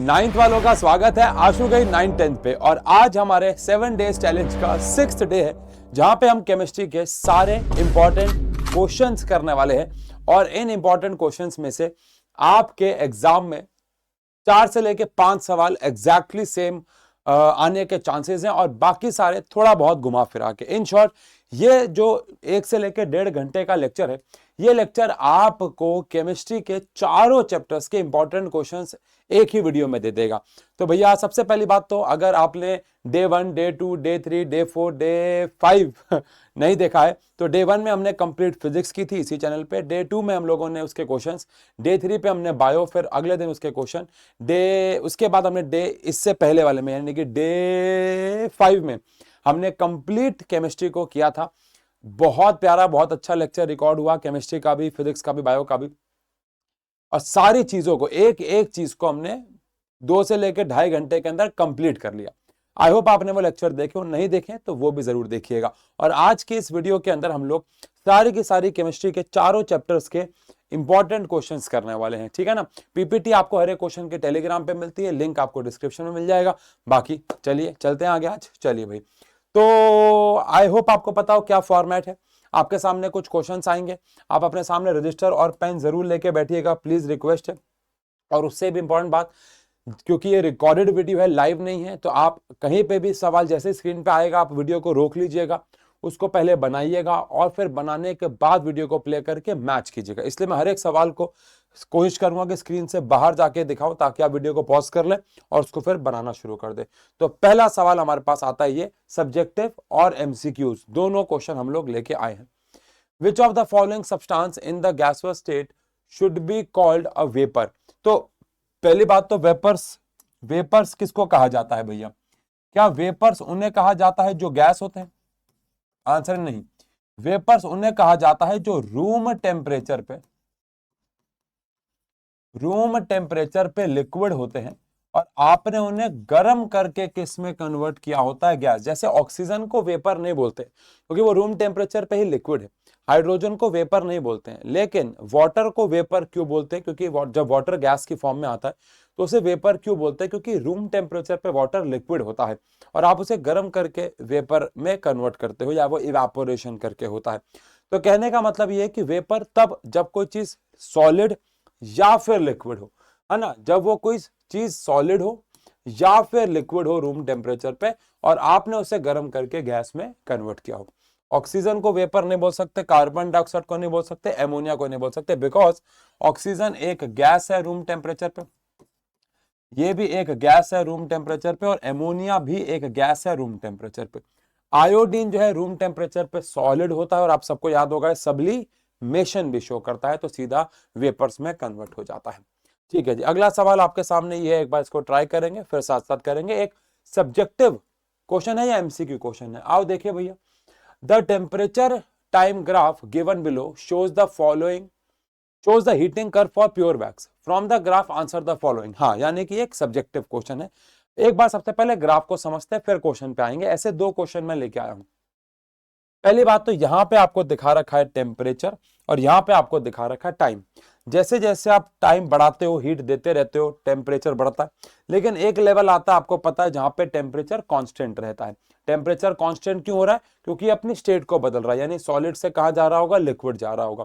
Ninth वालों का स्वागत है आशु गई 9-10 पे। और आज हमारे 7 डेज चैलेंज का 6th डे है, जहां पे हम केमिस्ट्री के सारे इंपॉर्टेंट क्वेश्चंस करने वाले हैं। और इन इंपॉर्टेंट क्वेश्चंस में से आपके एग्जाम में 4 से लेके 5 सवाल एग्जैक्टली सेम आने के चांसेस हैं, और बाकी सारे थोड़ा बहुत घुमा फिरा के। इन शॉर्ट, ये जो 1 से लेके 1.5 घंटे का लेक्चर है, ये लेक्चर आपको केमिस्ट्री के चारों चैप्टर्स के इंपॉर्टेंट क्वेश्चंस एक ही वीडियो में दे देगा। तो भैया सबसे पहली बात तो, अगर आपने day 1, day 2, day 3, day 4, day 5 नहीं देखा है, तो डे 1 में हमने कंप्लीट फिजिक्स की थी इसी चैनल पे। डे 2 में हम लोगों ने उसके क्वेश्चंस, डे 3 पे हमने बायो, फिर अगले दिन उसके क्वेश्चन, उसके बाद हमने डे इससे पहले वाले में यानी कि डे 5 में हमने कंप्लीट केमिस्ट्री को किया था। बहुत प्यारा, बहुत अच्छा लेक्चर रिकॉर्ड हुआ, केमिस्ट्री का भी, फिजिक्स का भी, बायो का भी। और सारी चीजों को, एक एक चीज को हमने 2 से लेकर 2.5 घंटे के अंदर कंप्लीट कर लिया। आई होप आपने वो लेक्चर देखे हो, नहीं देखे तो वो भी जरूर देखिएगा। और आज के इस वीडियो के अंदर हम लोग सारी की सारी केमिस्ट्री के चारों चैप्टर्स के इंपॉर्टेंट क्वेश्चंस करने वाले हैं, ठीक है ना। पीपीटी आपको हर एक क्वेश्चन के टेलीग्राम पे मिलती है, लिंक आपको डिस्क्रिप्शन में मिल जाएगा। बाकी चलिए चलते हैं आगे। आज चलिए भाई, तो आई होप आपको पता हो क्या फॉर्मेट है। आपके सामने कुछ क्वेश्चंस आएंगे, आप अपने सामने रजिस्टर और पेन जरूर लेके बैठिएगा, प्लीज रिक्वेस्ट है। और उससे भी इंपॉर्टेंट बात, क्योंकि ये रिकॉर्डेड वीडियो है, लाइव नहीं है, तो आप कहीं पे भी सवाल जैसे स्क्रीन पे आएगा, आप वीडियो को रोक लीजिएगा, उसको पहले बनाइएगा और फिर बनाने के बाद वीडियो को प्ले करके मैच कीजिएगा। इसलिए मैं हर एक सवाल को कोशिश करूंगा कि स्क्रीन से बाहर जाके दिखाओ, ताकि आप वीडियो को पॉज कर लें और उसको फिर बनाना शुरू कर दे। तो पहला सवाल हमारे पास आता है, ये सब्जेक्टिव और एमसीक्यूज दोनों क्वेश्चन हम लोग लेके आए हैं। Which of the following substance in the gaseous state should be called a vapour. तो पहली बात तो, वेपर्स किसको कहा जाता है भैया? क्या वेपर्स उन्हें कहा जाता है जो गैस होते हैं? आंसर नहीं। वेपर्स उन्हें कहा जाता है जो रूम टेम्परेचर पे लिक्विड होते हैं, और आपने उन्हें गर्म करके किस में कन्वर्ट किया होता है? गैस। जैसे ऑक्सीजन को वेपर नहीं बोलते क्योंकि वो रूम टेम्परेचर पे ही लिक्विड है। हाइड्रोजन को वेपर नहीं बोलते हैं, लेकिन वाटर को वेपर क्यों बोलते हैं? क्योंकि जब वाटर गैस की फॉर्म में आता है तो उसे वेपर क्यों बोलते हैं? क्योंकि रूम टेम्परेचर पे वाटर लिक्विड होता है और आप उसे गर्म करके वेपर में कन्वर्ट करते हो, या वो इवेपोरेशन करके होता है। तो कहने का मतलब ये है कि वेपर तब जब कोई चीज सॉलिड या फिर लिक्विड हो, है ना। जब वो कोई चीज सॉलिड हो या फिर लिक्विड हो रूम टेम्परेचर पे, और आपने उसे गर्म करके गैस में कन्वर्ट किया हो। ऑक्सीजन को वेपर नहीं बोल सकते, कार्बन डाइऑक्साइड को नहीं बोल सकते, एमोनिया को नहीं बोल सकते, बिकॉज ऑक्सीजन एक गैस है रूम टेम्परेचर पे, ये भी एक गैस है रूम टेम्परेचर पे, और एमोनिया भी एक गैस है रूम टेम्परेचर पे। आयोडीन जो है रूम टेम्परेचर पे सॉलिड होता है, और आप सबको याद होगा सब्लिमेशन भी शो करता है, तो सीधा वेपर्स में कन्वर्ट हो जाता है। ठीक है जी, अगला सवाल आपके सामने ये है, एक बार इसको ट्राई करेंगे, फिर साथ साथ करेंगे। एक सब्जेक्टिव क्वेश्चन है या एमसीक्यू क्वेश्चन है? आओ देखिए भैया। The temperature time graph given below shows the heating curve for pure wax. From the graph answer the following. हाँ, यानी कि एक सब्जेक्टिव क्वेश्चन है। एक बार सबसे पहले ग्राफ को समझते हैं, फिर क्वेश्चन पे आएंगे। ऐसे 2 क्वेश्चन मैं लेके आया हूं। पहली बात तो, यहां पे आपको दिखा रखा है टेम्परेचर, और यहां पे आपको दिखा रखा है टाइम। जैसे जैसे आप टाइम बढ़ाते हो, हीट देते रहते हो, टेम्परेचर बढ़ता है। लेकिन एक लेवल आता है, आपको पता है, जहां पे टेम्परेचर कांस्टेंट रहता है। टेम्परेचर कांस्टेंट क्यों हो रहा है? क्योंकि अपनी स्टेट को बदल रहा है, यानी सॉलिड से कहां जा रहा होगा? लिक्विड जा रहा होगा।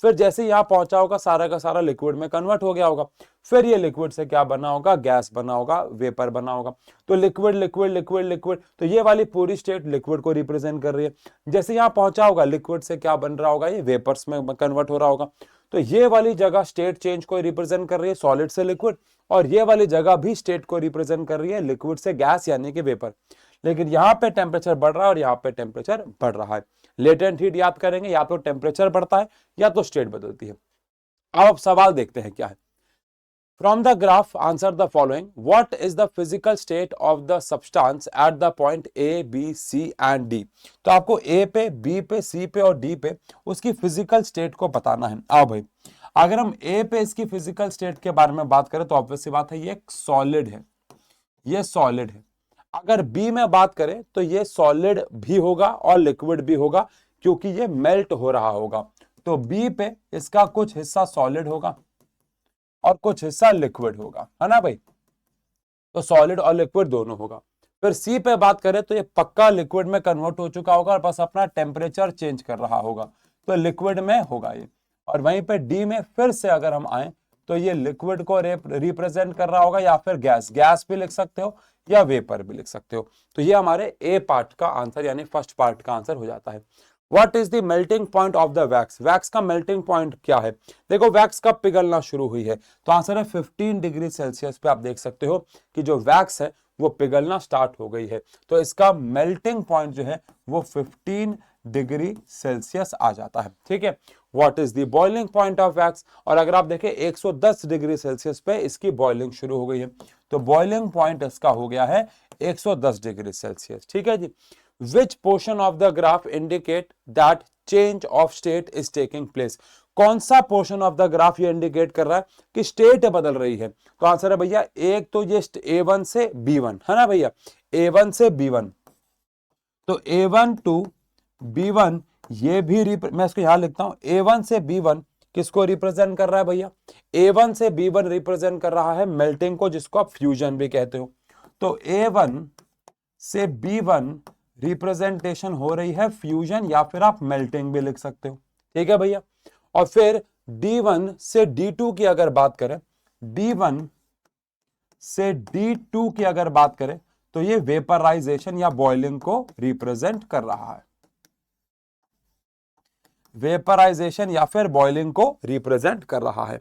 फिर जैसे यहां पहुंचा होगा, सारा का सारा लिक्विड में कन्वर्ट हो गया होगा। फिर ये लिक्विड से क्या बना होगा? गैस बना होगा, वेपर बना होगा। तो लिक्विड लिक्विड लिक्विड लिक्विड, तो ये वाली पूरी स्टेट लिक्विड को रिप्रेजेंट कर रही है। जैसे यहां पहुंचा होगा, लिक्विड से क्या बन रहा होगा? ये वेपर्स में कन्वर्ट हो रहा होगा। तो ये वाली जगह स्टेट चेंज को रिप्रेजेंट कर रही है, सॉलिड से लिक्विड, और ये वाली जगह भी स्टेट को रिप्रेजेंट कर रही है, लिक्विड से गैस यानी कि वेपर। लेकिन यहाँ पे टेम्परेचर बढ़ रहा है और यहाँ पे टेम्परेचर बढ़ रहा है। लेटेंट हीट याद करेंगे, या तो टेम्परेचर बढ़ता है या तो स्टेट बदलती है। अब सवाल देखते हैं क्या है। From the graph, answer the following. What is the physical state of the substance at the point A, B, C and D? तो आपको A पे, B पे, C पे और D पे उसकी फिजिकल स्टेट को बताना है। आओ भाई, अगर हम A पे इसकी फिजिकल स्टेट के बारे में बात करें तो ऑब्वियस सी बात है, ये सॉलिड है, ये सॉलिड है। अगर B में बात करें तो ये सॉलिड भी होगा और लिक्विड भी होगा, क्योंकि ये मेल्ट हो रहा होगा। तो B पे इसका कुछ हिस्सा सॉलिड होगा और कुछ हिस्सा लिक्विड होगा, है ना भाई। तो सॉलिड और लिक्विड दोनों होगा। फिर सी पे बात करें तो ये पक्का लिक्विड में कन्वर्ट हो चुका होगा और बस अपना टेम्परेचर चेंज कर रहा होगा, तो लिक्विड में होगा ये। और वहीं पे डी में फिर से अगर हम आए तो ये लिक्विड को रिप्रेजेंट कर रहा होगा, या फिर गैस, गैस भी लिख सकते हो या वेपर भी लिख सकते हो। तो ये हमारे ए पार्ट का आंसर यानी फर्स्ट पार्ट का आंसर हो जाता है। What is the melting point of the wax? Wax का मेल्टिंग पॉइंट क्या है? देखो वैक्स कब पिघलना शुरू हुई है, तो आंसर है 15 डिग्री सेल्सियस पे। आप देख सकते हो कि जो वैक्स है वो पिघलना स्टार्ट हो गई है, तो इसका मेल्टिंग पॉइंट जो है वो 15 डिग्री सेल्सियस आ जाता है। ठीक है, what is the boiling point of wax? और अगर आप देखें 110 डिग्री सेल्सियस पे इसकी बॉइलिंग शुरू हो गई है, तो बॉइलिंग पॉइंट इसका हो गया है 110 डिग्री सेल्सियस। ठीक है जी। Which portion of the graph indicate that change of state is taking place? कौन सा पोर्शन ऑफ द ग्राफ ये इंडिकेट कर रहा है कि स्टेट बदल रही है? तो आंसर है भैया एक तो ये A1 से B1 है ना भैया, A1 से B1, तो A1 टू B1 ये भी मैं इसको यहां लिखता हूं, A1 से B1 किसको रिप्रेजेंट कर रहा है भैया? A1 से B1 रिप्रेजेंट कर रहा है मेल्टिंग को, जिसको आप फ्यूजन भी कहते हो। तो A1 से B1 रिप्रेजेंटेशन हो रही है फ्यूजन, या फिर आप मेल्टिंग भी लिख सकते हो। ठीक है भैया। और फिर D1 से D2 की अगर बात करें, D1 से D2 की अगर बात करें तो ये वेपराइजेशन या बॉइलिंग को रिप्रेजेंट कर रहा है, वेपराइजेशन या फिर बॉइलिंग को रिप्रेजेंट कर रहा है।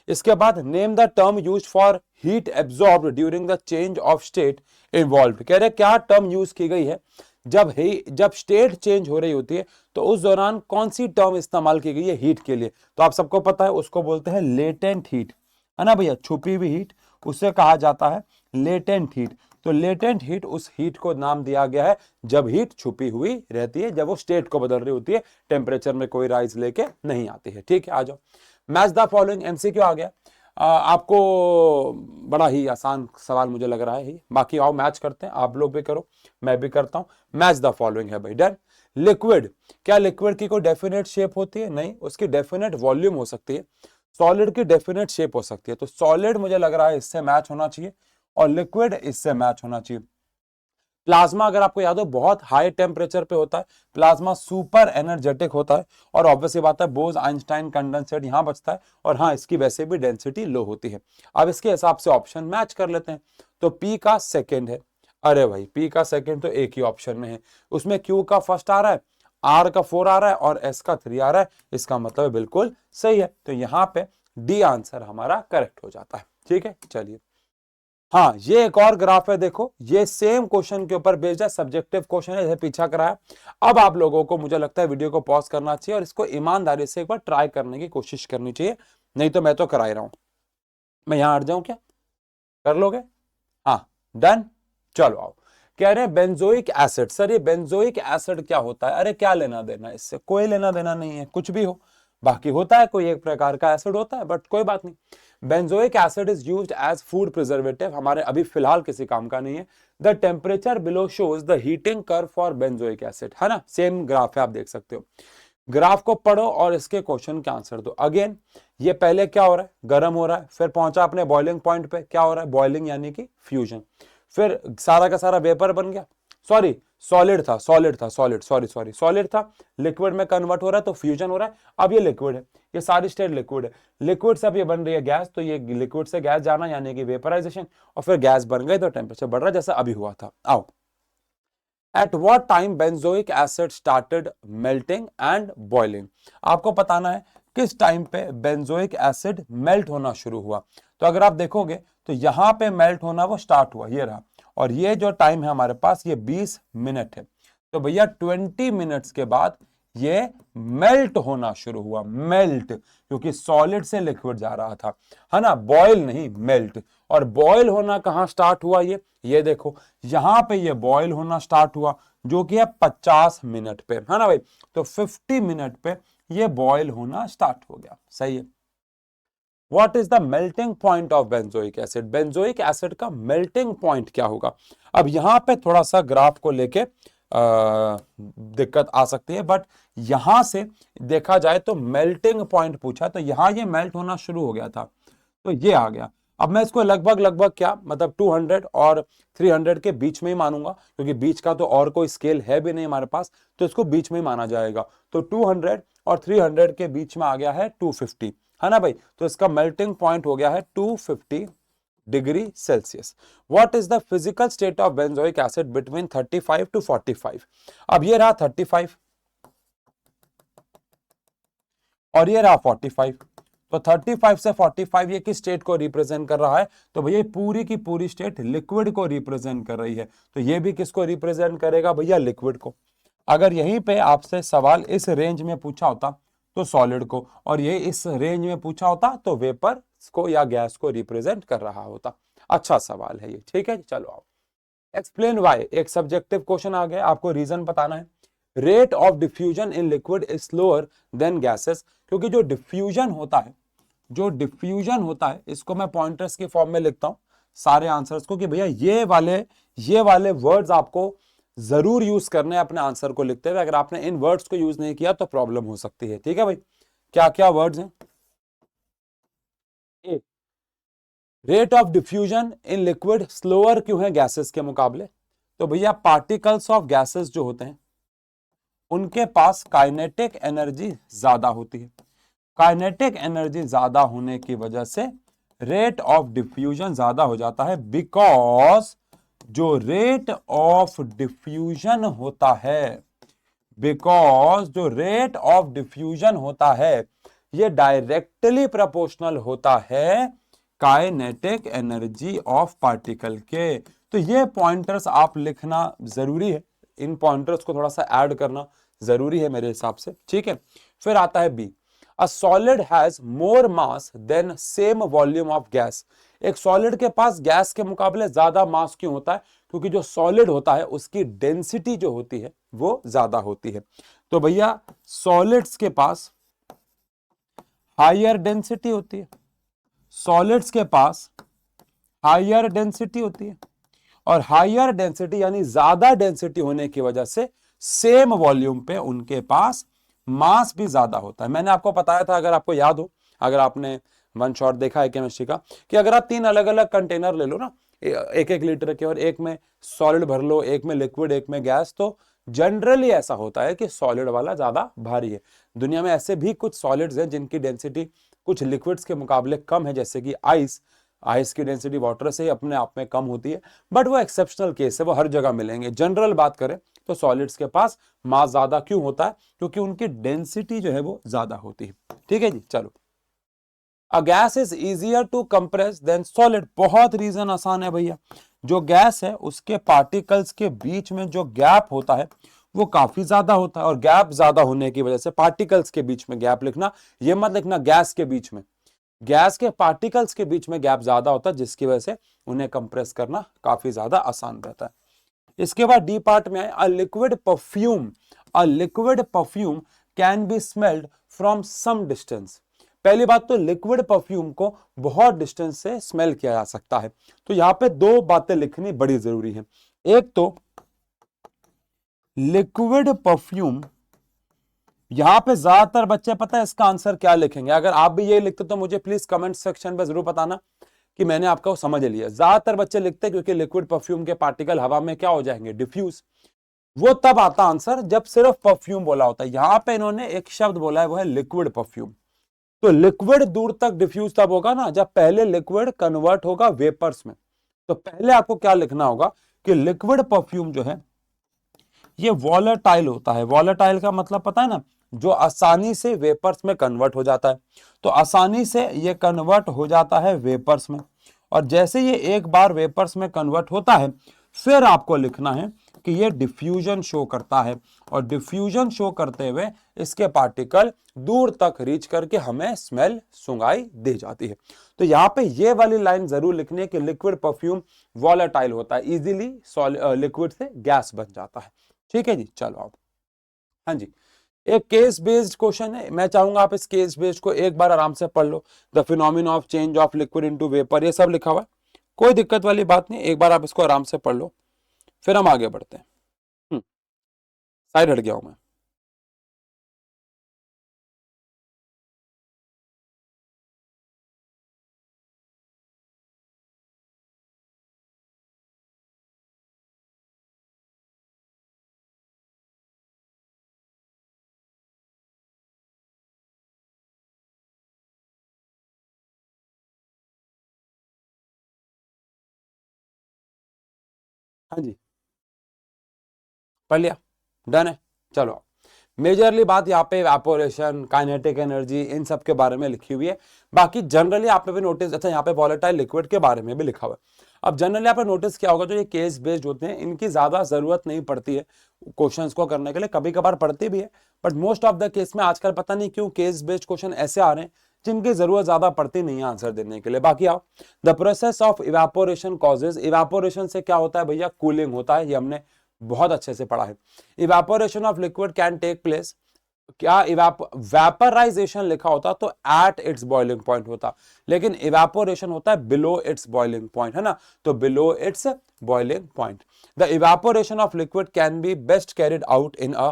इसके बाद name the term used for heat absorbed during the change of state involved. कह रहे क्या टर्म यूज की गई है जब स्टेट चेंज हो रही होती है, तो उस दौरान कौन सी टर्म इस्तेमाल की गई है हीट के लिए? तो आप सबको पता है, उसको बोलते हैं लेटेंट हीट, है ना भैया, छुपी हुई हीट, उसे कहा जाता है लेटेंट हीट। तो लेटेंट हीट, उस हीट को नाम दिया गया है जब हीट छुपी हुई रहती है, जब वो स्टेट को बदल रही होती है, टेम्परेचर में कोई राइज लेके नहीं आती है। ठीक है, आ जाओ। मैच द फॉलोइंग, एमसीक्यू आ गया। आपको बड़ा ही आसान सवाल मुझे लग रहा है, बाकी आओ मैच करते हैं, आप लोग भी करो, मैं भी करता हूं। मैच द फॉलोइंग है भाई, डन। लिक्विड, क्या लिक्विड की कोई डेफिनेट शेप होती है? नहीं, उसकी डेफिनेट वॉल्यूम हो सकती है। सॉलिड की डेफिनेट शेप हो सकती है, तो सॉलिड मुझे लग रहा है इससे मैच होना चाहिए और लिक्विड इससे मैच होना चाहिए। प्लाज्मा अगर आपको याद हो बहुत हाई टेम्परेचर पे होता है, प्लाज्मा सुपर एनर्जेटिक होता है, और ऑब्वियसली बात है बोज आइंस्टाइन कंडेंसेट यहां बचता है, और हाँ इसकी वैसे भी डेंसिटी लो होती है। अब इसके हिसाब से ऑप्शन मैच कर लेते हैं। तो पी का सेकेंड है, अरे भाई पी का सेकेंड तो एक ही ऑप्शन में है, उसमें क्यू का फर्स्ट आ रहा है, आर का 4 आ रहा है और एस का 3 आ रहा है, इसका मतलब बिल्कुल सही है। तो यहाँ पे डी आंसर हमारा करेक्ट हो जाता है। ठीक है, चलिए। हाँ, ये एक और ग्राफ है, देखो ये सेम क्वेश्चन के ऊपर बेस्ड है, सब्जेक्टिव क्वेश्चन है, जैसे पीछा कराया। अब आप लोगों को मुझे लगता है वीडियो को पॉज करना चाहिए और इसको ईमानदारी से एक बार ट्राई करने की कोशिश करनी चाहिए, नहीं तो मैं तो करा ही रहा हूं। मैं यहां हट जाऊं क्या? कर लोगे? हाँ, डन। चलो आओ। कह रहे हैं बेंजोइक एसिड। सर ये बेंजोइक एसिड क्या होता है? अरे क्या लेना देना इससे, कोई लेना देना नहीं है, कुछ भी हो, बाकी होता है कोई एक प्रकार का एसिड होता है, बट कोई बात नहीं। Benzoic acid is used as food preservative, हमारे अभी फिलहाल किसी काम का नहीं है। The temperature below shows the heating curve for benzoic acid, है ना, सेम ग्राफ है, आप देख सकते हो। ग्राफ को पढ़ो और इसके क्वेश्चन के आंसर दो। अगेन ये पहले क्या हो रहा है, गर्म हो रहा है, फिर पहुंचा अपने बॉइलिंग पॉइंट पे, क्या हो रहा है, बॉइलिंग यानी कि फ्यूजन, फिर सारा का सारा वेपर बन गया, सॉरी सॉलिड था, सॉलिड था, लिक्विड में कन्वर्ट हो रहा है तो फ्यूजन हो रहा है, अब ये लिक्विड है, ये सारी स्टेट लिक्विड है, लिक्विड से अब ये बन रही है गैस, तो ये लिक्विड से गैस जाना यानी कि वेपराइजेशन, और फिर गैस बन गई तो टेम्परेचर बढ़ रहा है जैसा अभी हुआ था। आओ, at what time benzoic acid started melting and boiling? आपको बताना है किस टाइम पे बेंजोइक एसिड मेल्ट होना शुरू हुआ। तो अगर आप देखोगे तो यहां पे मेल्ट होना वो स्टार्ट हुआ, ये रहा, और ये जो टाइम है हमारे पास ये 20 मिनट है, तो भैया 20 मिनट्स के बाद ये मेल्ट होना शुरू हुआ, मेल्ट, क्योंकि सॉलिड से लिक्विड जा रहा था, है ना, बॉयल नहीं, मेल्ट। और बॉयल होना कहां स्टार्ट हुआ, ये देखो यहां पे ये बॉयल होना स्टार्ट हुआ, जो कि है 50 मिनट पे, है ना भाई, तो 50 मिनट पे ये बॉयल होना स्टार्ट हो गया, सही है। What is the melting point of benzoic acid? Benzoic acid का मेल्टिंग पॉइंट क्या होगा? अब यहां पे थोड़ा सा ग्राफ को लेके दिक्कत आ सकती है, बट यहां से देखा जाए तो मेल्टिंग पॉइंट पूछा, तो यहां ये मेल्ट होना शुरू हो गया था, तो ये आ गया। अब मैं इसको लगभग लगभग क्या मतलब 200 और 300 के बीच में ही मानूंगा, क्योंकि बीच का तो और कोई स्केल है भी नहीं हमारे पास, तो इसको बीच में ही माना जाएगा। तो 200 और 300 के बीच में आ गया है 250, है ना भाई। तो इसका मेल्टिंग पॉइंट हो गया है 250 degree Celsius. What is the physical state of benzoic acid between 35 to 45? अब ये रहा 35 और ये रहा 45। तो 35 से 45 ये किस स्टेट को रिप्रेजेंट कर रहा है? तो भैया पूरी की पूरी स्टेट लिक्विड को रिप्रेजेंट कर रही है। तो ये भी किसको रिप्रेजेंट करेगा भैया? लिक्विड को। अगर यहीं पे आपसे सवाल इस रेंज में पूछा होता तो सॉलिड को, और ये इस रेंज में पूछा होता तो वेपर को या गैस को रिप्रेजेंट कर रहा होता। अच्छा सवाल है ये, ठीक है। चलो आओ, एक्सप्लेन वाई। एक सब्जेक्टिव क्वेश्चन आ गया, आपको रीजन बताना है। Rate of diffusion in liquid is slower then gases, क्योंकि जो डिफ्यूजन होता है, जो डिफ्यूजन होता है, इसको मैं पॉइंटर्स की फॉर्म में लिखता हूं सारे आंसर्स को, कि भैया ये वाले वर्ड्स आपको जरूर यूज करने हैं अपने आंसर को लिखते हुए। अगर आपने इन वर्ड्स को यूज नहीं किया तो प्रॉब्लम हो सकती है, ठीक है भाई। क्या क्या वर्ड्स हैं? A, rate of diffusion in liquid slower क्यों है गैसेस के मुकाबले? तो भैया पार्टिकल्स ऑफ गैसेस जो होते हैं उनके पास काइनेटिक एनर्जी ज्यादा होती है। काइनेटिक एनर्जी ज्यादा होने की वजह से रेट ऑफ डिफ्यूजन ज्यादा हो जाता है, बिकॉज जो रेट ऑफ डिफ्यूजन होता है, बिकॉज जो रेट ऑफ डिफ्यूजन होता है ये डायरेक्टली प्रोपोर्शनल होता है काइनेटिक एनर्जी ऑफ पार्टिकल के। तो ये पॉइंटर्स आप लिखना जरूरी है, इन पॉइंटर्स को थोड़ा सा ऐड करना जरूरी है मेरे हिसाब से, ठीक है। फिर आता है B, a solid has more mass than same volume of gas. एक सॉलिड के पास गैस के मुकाबले ज्यादा मास क्यों होता है? क्योंकि जो सॉलिड होता है उसकी डेंसिटी जो होती है वो ज्यादा होती है। तो भैया सॉलिड्स के पास हायर डेंसिटी होती है, सॉलिड्स के पास हायर डेंसिटी होती है, और हायर डेंसिटी यानी ज्यादा डेंसिटी होने की वजह से सेम वॉल्यूम पे उनके पास मास भी ज्यादा होता है। मैंने आपको बताया था, अगर आपको याद हो, अगर आपने वन शॉट देखा है केमिस्ट्री का, कि अगर आप 3 अलग अलग कंटेनर ले लो ना, 1-1 लीटर के, और एक में सॉलिड भर लो, एक में लिक्विड, एक में गैस, तो जनरली ऐसा होता है कि सॉलिड वाला ज्यादा भारी है। दुनिया में ऐसे भी कुछ सॉलिड्स हैं जिनकी डेंसिटी कुछ लिक्विड्स के मुकाबले कम है, जैसे कि आइस। आइस की डेंसिटी वाटर से ही अपने आप में कम होती है, बट वो एक्सेप्शनल केस है, वो हर जगह मिलेंगे। जनरल बात करें तो सॉलिड्स के पास मास ज्यादा क्यों होता है? क्योंकि उनकी डेंसिटी जो है वो ज्यादा होती है, ठीक है जी। चलो, a gas is easier to compress than solid. बहुत रीजन आसान है भैया, जो गैस है उसके पार्टिकल्स के बीच में जो गैप होता है वो काफी ज्यादा होता है, और गैप ज्यादा होने की वजह से पार्टिकल्स के बीच में गैप लिखना, ये मत लिखना गैस के बीच में, गैस के पार्टिकल्स के बीच में गैप ज्यादा होता है, जिसकी वजह से उन्हें कंप्रेस करना काफी ज्यादा आसान रहता है। इसके बाद डी पार्ट में आए, a liquid perfume, a liquid perfume can be smelled from some distance. पहली बात तो लिक्विड परफ्यूम को बहुत डिस्टेंस से स्मेल किया जा सकता है। तो यहां पे 2 बातें लिखनी बड़ी जरूरी है। एक तो लिक्विड परफ्यूम, यहां पे ज्यादातर बच्चे पता है इसका आंसर क्या लिखेंगे? अगर आप भी ये लिखते तो मुझे प्लीज कमेंट सेक्शन पे जरूर बताना कि मैंने आपको समझ लिया। ज्यादातर बच्चे लिखते हैं क्योंकि लिक्विड परफ्यूम के पार्टिकल हवा में क्या हो जाएंगे? डिफ्यूज। वो तब आता आंसर जब सिर्फ परफ्यूम बोला होता है। यहां पे इन्होंने एक शब्द बोला है, वो है लिक्विड परफ्यूम। तो लिक्विड दूर तक डिफ्यूज तब होगा ना जब पहले लिक्विड कन्वर्ट होगा वेपर्स में। तो पहले आपको क्या लिखना होगा कि लिक्विड परफ्यूम जो है ये वॉलेटाइल होता है। वॉलेटाइल का मतलब पता है ना, जो आसानी से वेपर्स में कन्वर्ट हो जाता है। तो आसानी से ये कन्वर्ट हो जाता है वेपर्स में, और जैसे ये एक बार वेपर्स में कन्वर्ट होता है फिर आपको लिखना है कि ये डिफ्यूजन शो करता है, और डिफ्यूजन शो करते हुए इसके पार्टिकल दूर तक रीच करके हमें स्मेल सुंगाई दे जाती है। तो यहां पे ये वाली लाइन जरूर लिखनी है कि लिक्विड परफ्यूम वॉलेटाइल होता है, इजीली लिक्विड से गैस बन जाता है, ठीक है जी। चलो आप, हाँ जी, एक केस बेस्ड क्वेश्चन है, मैं चाहूंगा आप इस केस बेस्ड को एक बार आराम से पढ़ लो। The phenomena of change of liquid into vapour, ये सब लिखा हुआ है, कोई दिक्कत वाली बात नहीं, एक बार आप इसको आराम से पढ़ लो, फिर हम आगे बढ़ते हैं। साइड हट गया हूं मैं। हाँ जी, पढ़ लिया, डन है। चलो, मेजरली बात यहाँ पे इवेपोरेशन, काइनेटिक एनर्जी, इन सब के बारे में लिखी हुई है। बाकी जनरली आपने भी नोटिस, अच्छा यहाँ पे वॉलेटाइल लिक्विड के बारे में भी लिखा हुआ है। अब जनरली आपने नोटिस किया होगा, जो ये केस बेस्ड होते हैं इनकी ज्यादा जरूरत नहीं पड़ती है क्वेश्चंस को करने के लिए, कभी कभार पड़ती भी है, but most of the case में आजकल पता नहीं क्यों केस बेस्ड क्वेश्चन ऐसे आ रहे हैं जिनकी जरूरत ज्यादा पड़ती नहीं है आंसर देने के लिए। बाकी आओ, the process of evaporation causes, evaporation से क्या होता है भैया, कूलिंग होता है, ये हमने बहुत अच्छे से पढ़ा है। Evaporation of liquid can take place, क्या वेपराइजेशन लिखा होता तो एट इट्स बॉइलिंग पॉइंट होता, लेकिन इवेपोरेशन होता है बिलो इट्स बॉइलिंग पॉइंट, है ना, तो below its boiling point. The evaporation of liquid can be best carried out in a,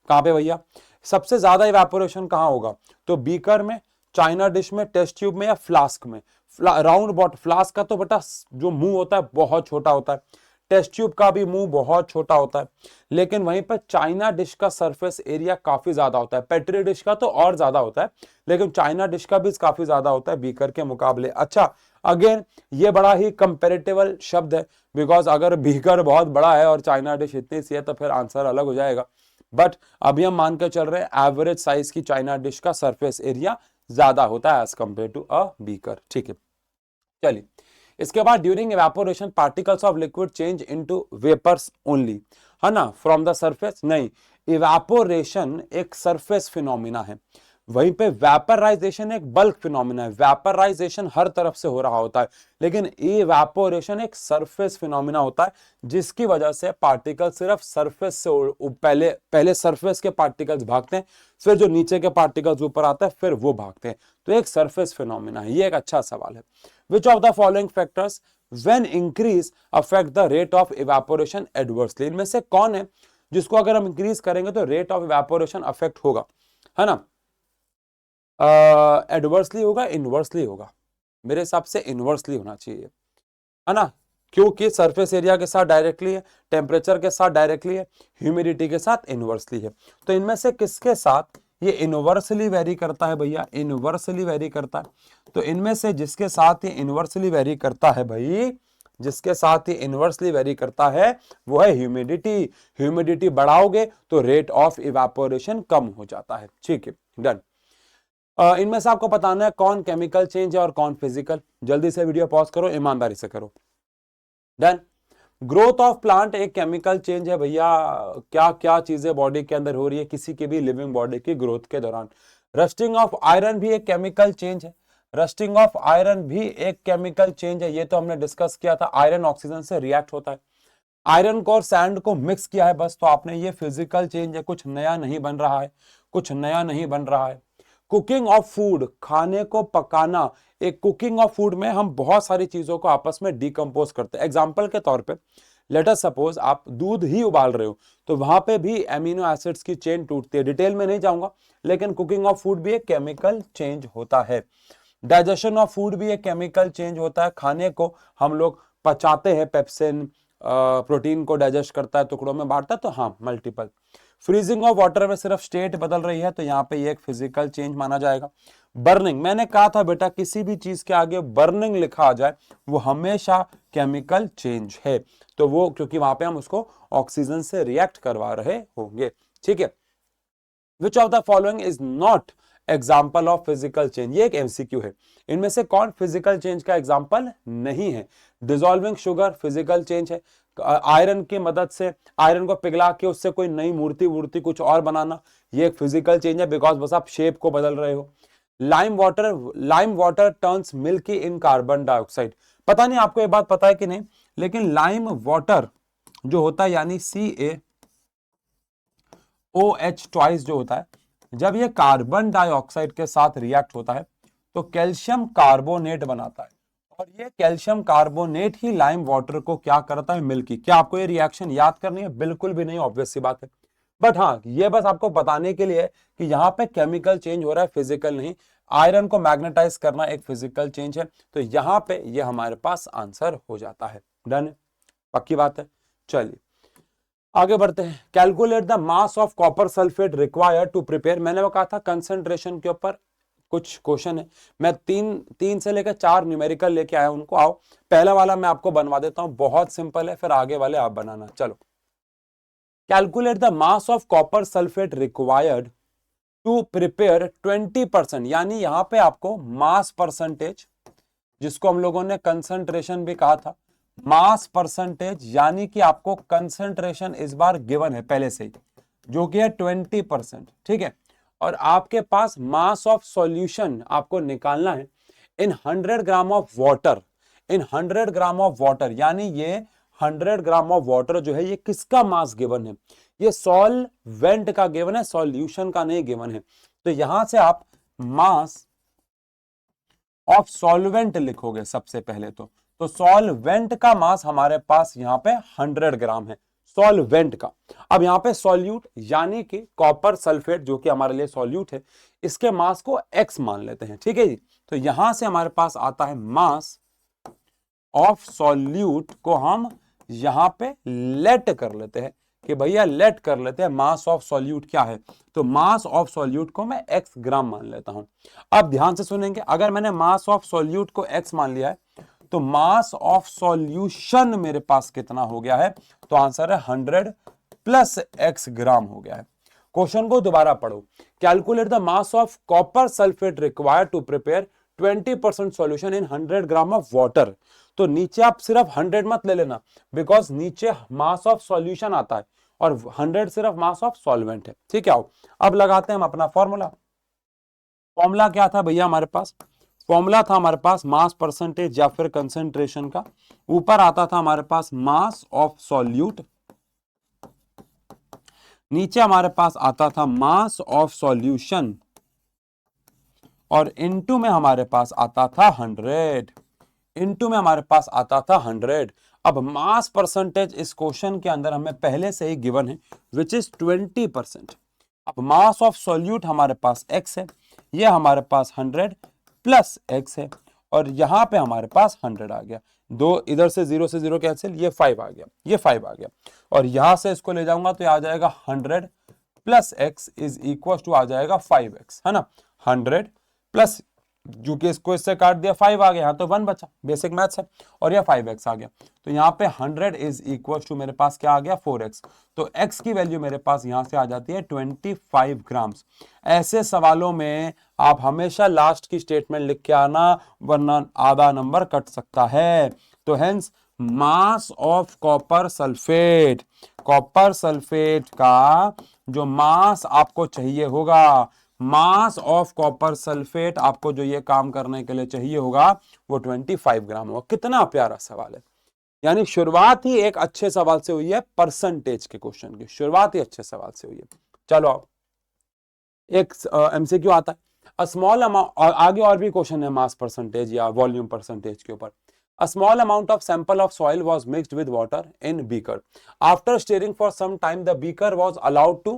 कहां पे भैया, सबसे ज्यादा इवेपोरेशन कहां होगा, तो बीकर में, चाइना डिश में, टेस्ट ट्यूब में, या फ्लास्क में। राउंड बॉट, फ्लास्क का तो बेटा जो मुंह होता है बहुत छोटा होता है, टेस्ट ट्यूब का भी मुंह बहुत छोटा होता है, लेकिन वहीं पर चाइना डिश का सरफेस एरिया काफी ज्यादा होता है, पेट्री डिश का तो और ज्यादा होता है, लेकिन चाइना डिश का भी काफी ज्यादा होता है बीकर के मुकाबले। अच्छा, अगेन ये बड़ा ही कंपेरेटिवल शब्द है, बिकॉज अगर बीकर बहुत बड़ा है और चाइना डिश इतनी सी है तो फिर आंसर अलग हो जाएगा, बट अभी हम मान के चल रहे हैं एवरेज साइज की चाइना डिश का सरफेस एरिया ज्यादा होता है as compared to a beaker. ठीक है, चलिए, इसके बाद during evaporation particles of liquid change into vapours only, है ना, फ्रॉम द सरफेस, नहीं, इवेपोरेशन एक सरफेस फिनोमिना है, वहीं पे वेपराइजेशन एक बल्क फिनोमिना है। वेपराइजेशन हर तरफ से हो रहा होता है, लेकिन इवेपोरेशन एक सरफेस फिनोमिना होता है, जिसकी वजह से पार्टिकल सिर्फ सरफेस से पहले पहले सरफेस के पार्टिकल्स भागते हैं, फिर जो नीचे के पार्टिकल्स ऊपर आते हैं फिर वो भागते हैं, तो एक सरफेस फिनोमिना है। ये एक अच्छा सवाल है। Which of the following factors when increase affect the rate of evaporation adversely? इनमें से कौन है जिसको अगर हम इंक्रीज करेंगे तो रेट ऑफ इवेपोरेशन अफेक्ट होगा, है ना, एडवर्सली होगा, इनवर्सली होगा, मेरे हिसाब से इनवर्सली होना चाहिए, है ना, क्योंकि सरफेस एरिया के साथ डायरेक्टली है, टेम्परेचर के साथ डायरेक्टली है, ह्यूमिडिटी के साथ इनवर्सली है, तो इनमें से किसके साथ ये इनवर्सली वेरी करता है भैया, इनवर्सली वेरी करता है, तो इनमें से जिसके साथ ये इनवर्सली वेरी करता है भाई, जिसके साथ ये इनवर्सली वेरी करता है वो है ह्यूमिडिटी। ह्यूमिडिटी बढ़ाओगे तो रेट ऑफ इवेपोरेशन कम हो जाता है। ठीक है, डन। इनमें से आपको बताना है कौन केमिकल चेंज है और कौन फिजिकल, जल्दी से वीडियो पॉज करो, ईमानदारी से करो। डन। ग्रोथ ऑफ प्लांट एक केमिकल चेंज है भैया, क्या क्या चीजें बॉडी के अंदर हो रही है किसी की भी लिविंग बॉडी की ग्रोथ के दौरान। रस्टिंग ऑफ आयरन भी एक केमिकल चेंज है, रस्टिंग ऑफ आयरन भी एक केमिकल चेंज है, ये तो हमने डिस्कस किया था, आयरन ऑक्सीजन से रिएक्ट होता है। आयरन को और सैंड को मिक्स किया है बस, तो आपने ये फिजिकल चेंज है, कुछ नया नहीं बन रहा है, कुछ नया नहीं बन रहा है। कुकिंग ऑफ फूड, खाने को पकाना, एक कुकिंग ऑफ फूड में हम बहुत सारी चीजों को आपस में डिकम्पोज करते हैं। एग्जाम्पल के तौर पे लेट अस सपोज आप दूध ही उबाल रहे हो, तो वहां पे भी एमिनो एसिड्स की चेन टूटती है, डिटेल में नहीं जाऊंगा, लेकिन कुकिंग ऑफ फूड भी एक केमिकल चेंज होता है। डाइजेशन ऑफ फूड भी एक केमिकल चेंज होता है, खाने को हम लोग पचाते हैं, पेप्सिन प्रोटीन को डाइजेस्ट करता है, टुकड़ों में बांटता है, तो हाँ मल्टीपल। फ्रीजिंग ऑफ वाटर में सिर्फ स्टेट बदल रही है, तो यहाँ पे ये एक फिजिकल चेंज माना जाएगा। बर्निंग, मैंने कहा था बेटा किसी भी चीज के आगे बर्निंग लिखा आ जाए वो हमेशा केमिकल चेंज है, तो वो क्योंकि वहां पे हम उसको ऑक्सीजन से रिएक्ट करवा रहे होंगे। ठीक है, विच of the following is not example of physical change, ये एक एमसीक्यू है, इनमें से कौन फिजिकल चेंज का एग्जाम्पल नहीं है। डिसॉल्विंग शुगर फिजिकल चेंज है, आयरन की मदद से आयरन को पिघला के उससे कोई नई मूर्ति वूर्ति कुछ और बनाना, ये एक फिजिकल चेंज है, बिकॉज बस आप शेप को बदल रहे हो। लाइम वाटर टर्न्स मिल्की इन कार्बन डाइऑक्साइड, पता नहीं आपको ये बात पता है कि नहीं, लेकिन लाइम वाटर जो होता है यानी CaOH ट्वाइस जो होता है, जब ये कार्बन डाइऑक्साइड के साथ रिएक्ट होता है तो कैल्शियम कार्बोनेट बनाता है, और ये कैल्शियम कार्बोनेट ही लाइम वाटर को क्या करता है, मिल्की। क्या आपको ये रिएक्शन याद करनी है? बिल्कुल भी नहीं, ऑब्वियस सी बात है, बट हाँ ये बस आपको बताने के लिए कि यहाँ पे केमिकल चेंज हो रहा है, फिजिकल नहीं। आयरन को मैग्नेटाइज करना एक फिजिकल चेंज है, तो यहाँ पे ये हमारे पास आंसर हो जाता है। डन है, पक्की बात है। चलिए आगे बढ़ते हैं। Calculate the mass of copper sulphate required to prepare, मैंने वो कहा था कंसंट्रेशन के ऊपर कुछ क्वेश्चन है, मैं तीन से लेकर 4 न्यूमेरिकल लेके आया, उनको आओ पहला वाला मैं आपको बनवा देता हूं, बहुत सिंपल है, फिर आगे वाले आप बनाना। चलो, calculate the mass of copper sulphate required to prepare 20%, यानी यहां पे आपको मास परसेंटेज, जिसको हम लोगों ने कंसंट्रेशन भी कहा था, मास परसेंटेज यानी कि आपको कंसंट्रेशन इस बार गिवन है पहले से ही, जो कि है 20%, ठीक है। और आपके पास मास ऑफ सॉल्यूशन आपको निकालना है इन 100 gram of water, in 100 gram of water, यानी ये 100 ग्राम ऑफ वाटर जो है ये किसका मास गिवन है, ये सॉल्वेंट का गिवन है, सॉल्यूशन का नहीं गिवन है। तो यहां से आप मास ऑफ सॉल्वेंट लिखोगे सबसे पहले तो सॉल्वेंट का मास हमारे पास यहां पे 100 ग्राम है, सॉल्वेंट का। अब यहां पे सॉल्यूट यानी कि कॉपर सल्फेट जो कि हमारे लिए सॉल्यूट है, इसके मास को x मान लेते हैं, ठीक है जी। तो यहां से हमारे पास आता है मास ऑफ सॉल्यूट को हम यहां पे लेट कर लेते हैं कि भैया लेट कर लेते हैं मास ऑफ सॉल्यूट क्या है, तो मास ऑफ सॉल्यूट को मैं x ग्राम मान लेता हूं। अब ध्यान से सुनेंगे, अगर मैंने मास ऑफ सॉल्यूट को x मान लिया है तो मास ऑफ सॉल्यूशन मेरे पास कितना हो गया है, तो आंसर है 100 प्लस x ग्राम हो गया है। क्वेश्चन को दोबारा पढ़ो, calculate the mass of copper sulphate required to prepare 20% solution in 100 gram of water. तो नीचे आप सिर्फ 100 मत ले लेना, बिकॉज नीचे मास ऑफ सॉल्यूशन आता है और 100 सिर्फ मास ऑफ सॉल्वेंट है, ठीक है। आओ अब लगाते हैं हम अपना फॉर्मूला। फॉर्मूला क्या था भैया हमारे पास, फॉर्मूला था हमारे पास मास परसेंटेज या फिर कंसंट्रेशन का, ऊपर आता था हमारे पास मास ऑफ सॉल्यूट, नीचे हमारे पास आता था मास ऑफ सॉल्यूशन, और इनटू में हमारे पास आता था 100, इनटू में हमारे पास आता था 100। अब मास परसेंटेज इस क्वेश्चन के अंदर हमें पहले से ही गिवन है विच इज 20%। अब मास ऑफ सॉल्यूट हमारे पास x है, ये हमारे पास 100 प्लस x है, और यहां पे हमारे पास 100 आ गया, दो इधर से 0 कैंसिल, ये 5 आ गया, ये 5 आ गया, और यहां से इसको ले जाऊंगा तो ये आ जाएगा 100 plus x is equal to आ जाएगा 5x, है ना। 100 प्लस, जो कि इसको इससे काट दिया 5 आ गया, यहाँ तो 1 बचा, बेसिक मैथ्स है, और यह 5x आ गया, तो यहाँ पे 100 इज इक्वल टू मेरे पास क्या आ गया 4x, तो x की वैल्यू मेरे पास यहाँ से आ जाती है 25 ग्राम्स। ऐसे सवालों में आप हमेशा लास्ट की स्टेटमेंट लिख के आना, वरना आधा नंबर कट सकता है। तो hence mass of copper sulphate, copper sulphate का जो मास आपको चाहिए होगा, मास ऑफ कॉपर सल्फेट आपको जो ये काम करने के लिए चाहिए होगा वो 25 ग्राम होगा। कितना प्यारा सवाल है, यानी शुरुआत ही एक अच्छे सवाल से हुई है, परसेंटेज के क्वेश्चन की शुरुआत ही अच्छे सवाल से हुई है। चलो अब एक एमसीक्यू आता है, अ स्मॉल अमाउंट, आगे और भी क्वेश्चन है मास परसेंटेज या वॉल्यूम परसेंटेज के ऊपर। A small amount of sample of soil was mixed with water in beaker. After stirring for some time, the beaker was allowed to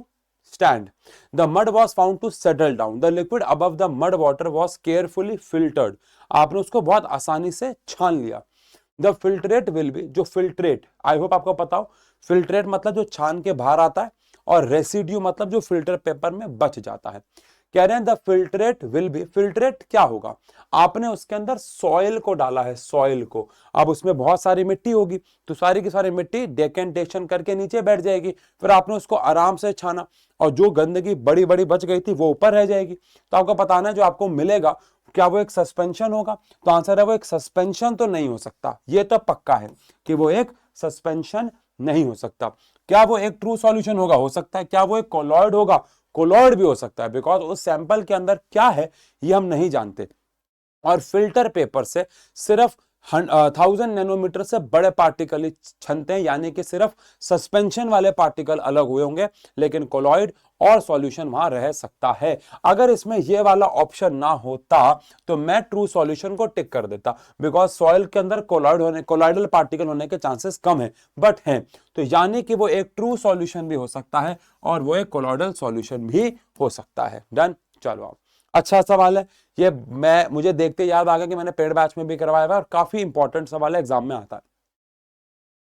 stand. The mud was found to settle down. The liquid above the mud water was carefully filtered. आपने उसको बहुत आसानी से छान लिया। The filtrate will be, जो filtrate, I hope आपको पता हो, filtrate मतलब जो छान के बाहर आता है, और रेसिड्यू मतलब जो फिल्टर पेपर में बच जाता है। कह रहे हैं the filtrate will be, filtrate क्या होगा, आपने उसके अंदर सॉइल को डाला है, सॉइल को, अब उसमें बहुत सारी मिट्टी होगी, तो सारी की सारी मिट्टी डेकेंटेशन करके नीचे बैठ जाएगी, फिर आपने उसको आराम से छाना, और जो गंदगी बड़ी बड़ी बच गई थी वो ऊपर रह जाएगी। तो आपको बताना है जो आपको मिलेगा क्या वो एक सस्पेंशन होगा, तो आंसर है वो एक सस्पेंशन तो नहीं हो सकता, ये तो पक्का है कि वो एक सस्पेंशन नहीं हो सकता। क्या वो एक ट्रू सॉल्यूशन होगा, हो सकता है। क्या वो एक कोलॉइड होगा, कोलॉइड भी हो सकता है, बिकॉज उस सैंपल के अंदर क्या है ये हम नहीं जानते। और फिल्टर पेपर से सिर्फ 1000 नैनोमीटर से बड़े पार्टिकल ही छनते हैं, यानी कि सिर्फ सस्पेंशन वाले पार्टिकल अलग हुए होंगे, लेकिन कोलॉइड और सॉल्यूशन वहां रह सकता है। अगर इसमें ये वाला ऑप्शन ना होता तो मैं ट्रू सॉल्यूशन को टिक कर देता, बिकॉज सॉइल के अंदर कोलॉइडल पार्टिकल होने के चांसेस कम है, बट हैं, तो यानी कि वो एक ट्रू सॉल्यूशन भी हो सकता है और वो एक कोलॉइडल सॉल्यूशन भी हो सकता है। डन। चलो आप, अच्छा सवाल है ये, मुझे देखते याद आ गया कि मैंने पेड बैच में भी करवाया हुआ है और काफी इंपॉर्टेंट सवाल है, एग्जाम में आता है।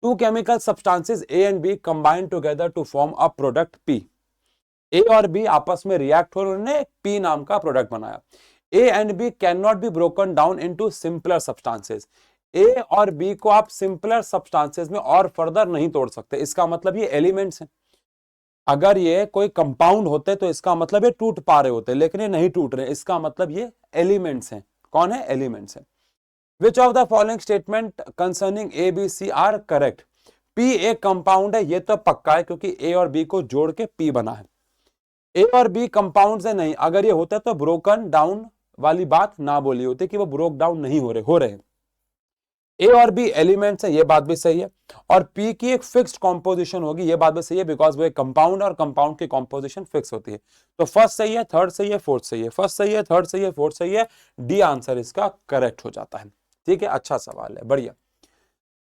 Two chemical substances A and B combine together to form a product P. A और बी आपस में रिएक्ट हो, उन्होंने पी नाम का प्रोडक्ट बनाया। A and B can not be broken down into simpler substances. A और बी को आप सिंपलर सब्सटेंसेस में और फर्दर नहीं तोड़ सकते। इसका मतलब ये एलिमेंट्स हैं। अगर ये कोई कंपाउंड होते तो इसका मतलब ये टूट पा रहे होते, लेकिन ये नहीं टूट रहे, इसका मतलब ये एलिमेंट्स हैं। कौन है? एलिमेंट्स हैं। Which of the following statement concerning A B C are correct? P एक कंपाउंड है, ये तो पक्का है क्योंकि ए और बी को जोड़ के पी बना है। ए और बी कंपाउंड से नहीं, अगर ये होता तो ब्रोकन डाउन वाली बात ना बोली होती कि वो ब्रोक डाउन नहीं हो रहे हैं। ए और बी एलिमेंट्स है, ये बात भी सही है। और पी की एक फिक्स्ड कॉम्पोजिशन होगी, ये बात भी सही है, बिकॉज वो एक कंपाउंड और कंपाउंड की कॉम्पोजिशन फिक्स होती है। तो फर्स्ट सही है, थर्ड सही है, फोर्थ सही है, फर्स्ट सही है, थर्ड सही है, फोर्थ सही है, डी आंसर इसका करेक्ट हो जाता है। ठीक है, अच्छा सवाल है, बढ़िया।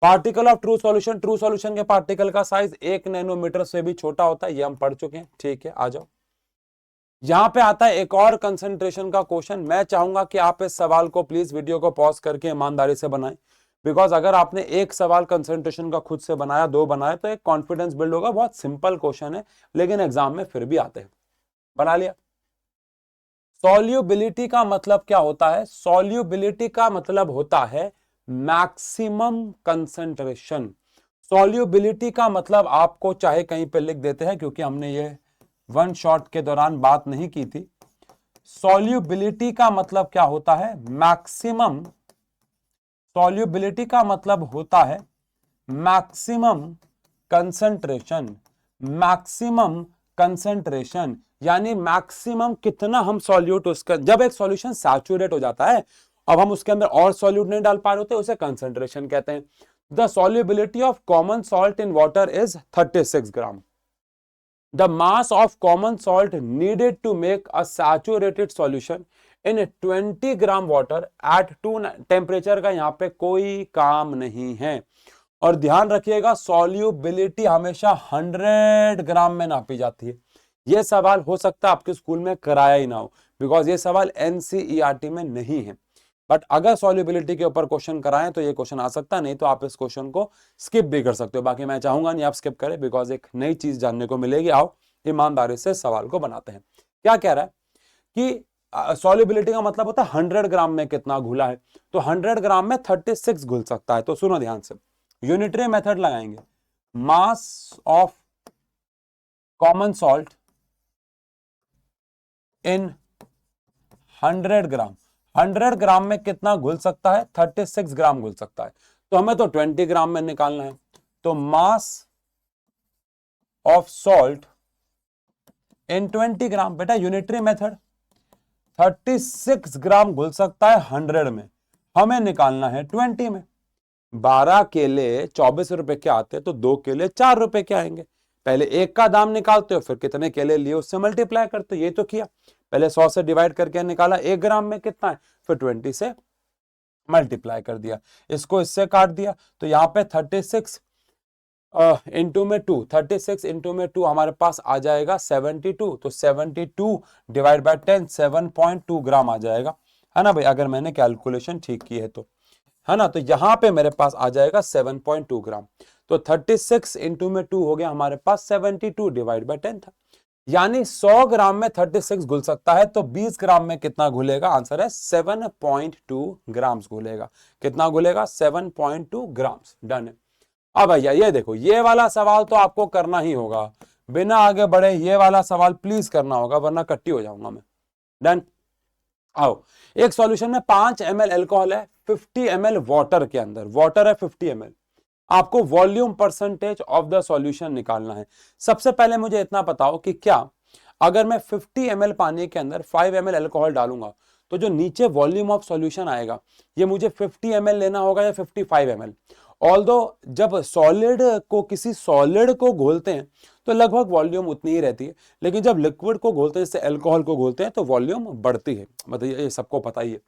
Particle of true solution, true solution के पार्टिकल का साइज 1 नैनोमीटर से भी छोटा होता है, ये हम पढ़ चुके हैं। ठीक है, आ जाओ। यहां पे आता है एक और कंसंट्रेशन का क्वेश्चन। मैं चाहूंगा कि आप इस सवाल को प्लीज वीडियो को पॉज करके ईमानदारी से बनाएं, बिकॉज अगर आपने एक सवाल कंसंट्रेशन का खुद से बनाया, दो बनाया, तो एक कॉन्फिडेंस बिल्ड होगा। बहुत सिंपल क्वेश्चन है, लेकिन एग्जाम में फिर भी आते हैं। बना लिया। सॉल्युबिलिटी का मतलब क्या होता है? सॉल्युबिलिटी का मतलब होता है मैक्सिमम कंसंट्रेशन। सॉल्युबिलिटी का मतलब आपको चाहे कहीं पे लिख देते हैं, क्योंकि हमने ये वन शॉट के दौरान बात नहीं की थी। सॉल्युबिलिटी का मतलब क्या होता है? मैक्सिमम। सॉल्युबिलिटी का मतलब होता है मैक्सिमम कंसंट्रेशन। मैक्सिमम कंसंट्रेशन यानी मैक्सिमम कितना हम सॉल्यूट उसका, जब एक सॉल्यूशन सैचुरेट हो जाता है, अब हम उसके अंदर और सॉल्यूट नहीं डाल पा रहे होते, उसे कंसंट्रेशन कहते हैं। The solubility of common salt in water is 36 gram. The mass of common salt needed to make a saturated solution in 20 gram water at 2 temperature का यहाँ पे कोई काम नहीं है। और ध्यान रखिएगा, सॉल्युबिलिटी हमेशा 100 ग्राम में नापी जाती है। यह सवाल हो सकता है आपके स्कूल में कराया ही ना हो, बिकॉज ये सवाल एनसीईआरटी में नहीं है। बट अगर सॉल्युबिलिटी के ऊपर क्वेश्चन कराएं तो ये क्वेश्चन आ सकता है, नहीं तो आप इस क्वेश्चन को स्किप भी कर सकते हो। बाकी मैं चाहूंगा नहीं आप स्किप करें, बिकॉज एक नई चीज जानने को मिलेगी। आओ ईमानदारी से सवाल को बनाते हैं। क्या कह रहा है कि सॉल्युबिलिटी का मतलब होता है 100 ग्राम में कितना घुला है, तो 100 ग्राम में 36 घुल सकता है। तो सुनो ध्यान से, यूनिटरी मेथड लगाएंगे। Mass of common salt in 100 ग्राम, 100 ग्राम में कितना घुल सकता है? 36 ग्राम घुल सकता है। तो हमें तो 20 ग्राम में निकालना है। तो मास ऑफ सॉल्ट इन 20 ग्राम, बेटा यूनिटरी मेथड, 36 ग्राम घुल सकता है 100 में, हमें निकालना है 20 में। 12 केले 24 रुपए के आते तो 2 केले 4 रुपए के आएंगे। पहले एक का दाम निकालते हो, फिर कितने केले लिए उससे मल्टीप्लाई करते हो। ये तो किया, पहले 100 से डिवाइड करके निकाला 1 ग्राम में कितना है, फिर 20 से मल्टीप्लाई कर दिया, इसको इससे काट दिया। तो यहाँ पे 36 इंटू में 2, 36 इंटू में 2 हमारे पास आ जाएगा 72। तो 72 डिवाइड बाय 10 7.2 ग्राम आ जाएगा, है ना भाई, अगर मैंने कैलकुलेशन ठीक की है तो, है ना। तो यहां पे मेरे पास आ जाएगा 7.2 ग्राम। तो 36 इंटू में 2 हो गया हमारे पास 72 डिवाइड बाय 10 था। यानी 100 ग्राम में 36 घुल सकता है, तो 20 ग्राम में कितना घुलेगा? आंसर है 7.2 ग्राम्स घुलेगा। कितना घुलेगा? 7.2 ग्राम्स। डन है। अब भैया ये देखो, ये वाला सवाल तो आपको करना ही होगा, बिना आगे बढ़े ये वाला सवाल प्लीज करना होगा, वरना कट्टी हो जाऊंगा मैं। डन। आओ, एक सॉल्यूशन में 5 ml एल्कोहल है, 50 ml वाटर के अंदर, वाटर है 50 ml। आपको volume percentage of the solution निकालना है। सबसे पहले मुझे इतना बताओ कि क्या अगर मैं 50 ml पानी के अंदर 5 ml एल्कोहल डालूंगा, तो जो नीचे वॉल्यूम ऑफ सॉल्यूशन आएगा, ये मुझे 50 ml लेना होगा या 55 ml? ऑल्दो जब सॉलिड को किसी सॉलिड को घोलते हैं तो लगभग वॉल्यूम उतनी ही रहती है, लेकिन जब लिक्विड को घोलते हैं, जैसे अल्कोहल को घोलते हैं, तो वॉल्यूम बढ़ती है। मतलब ये सबको पता ही है।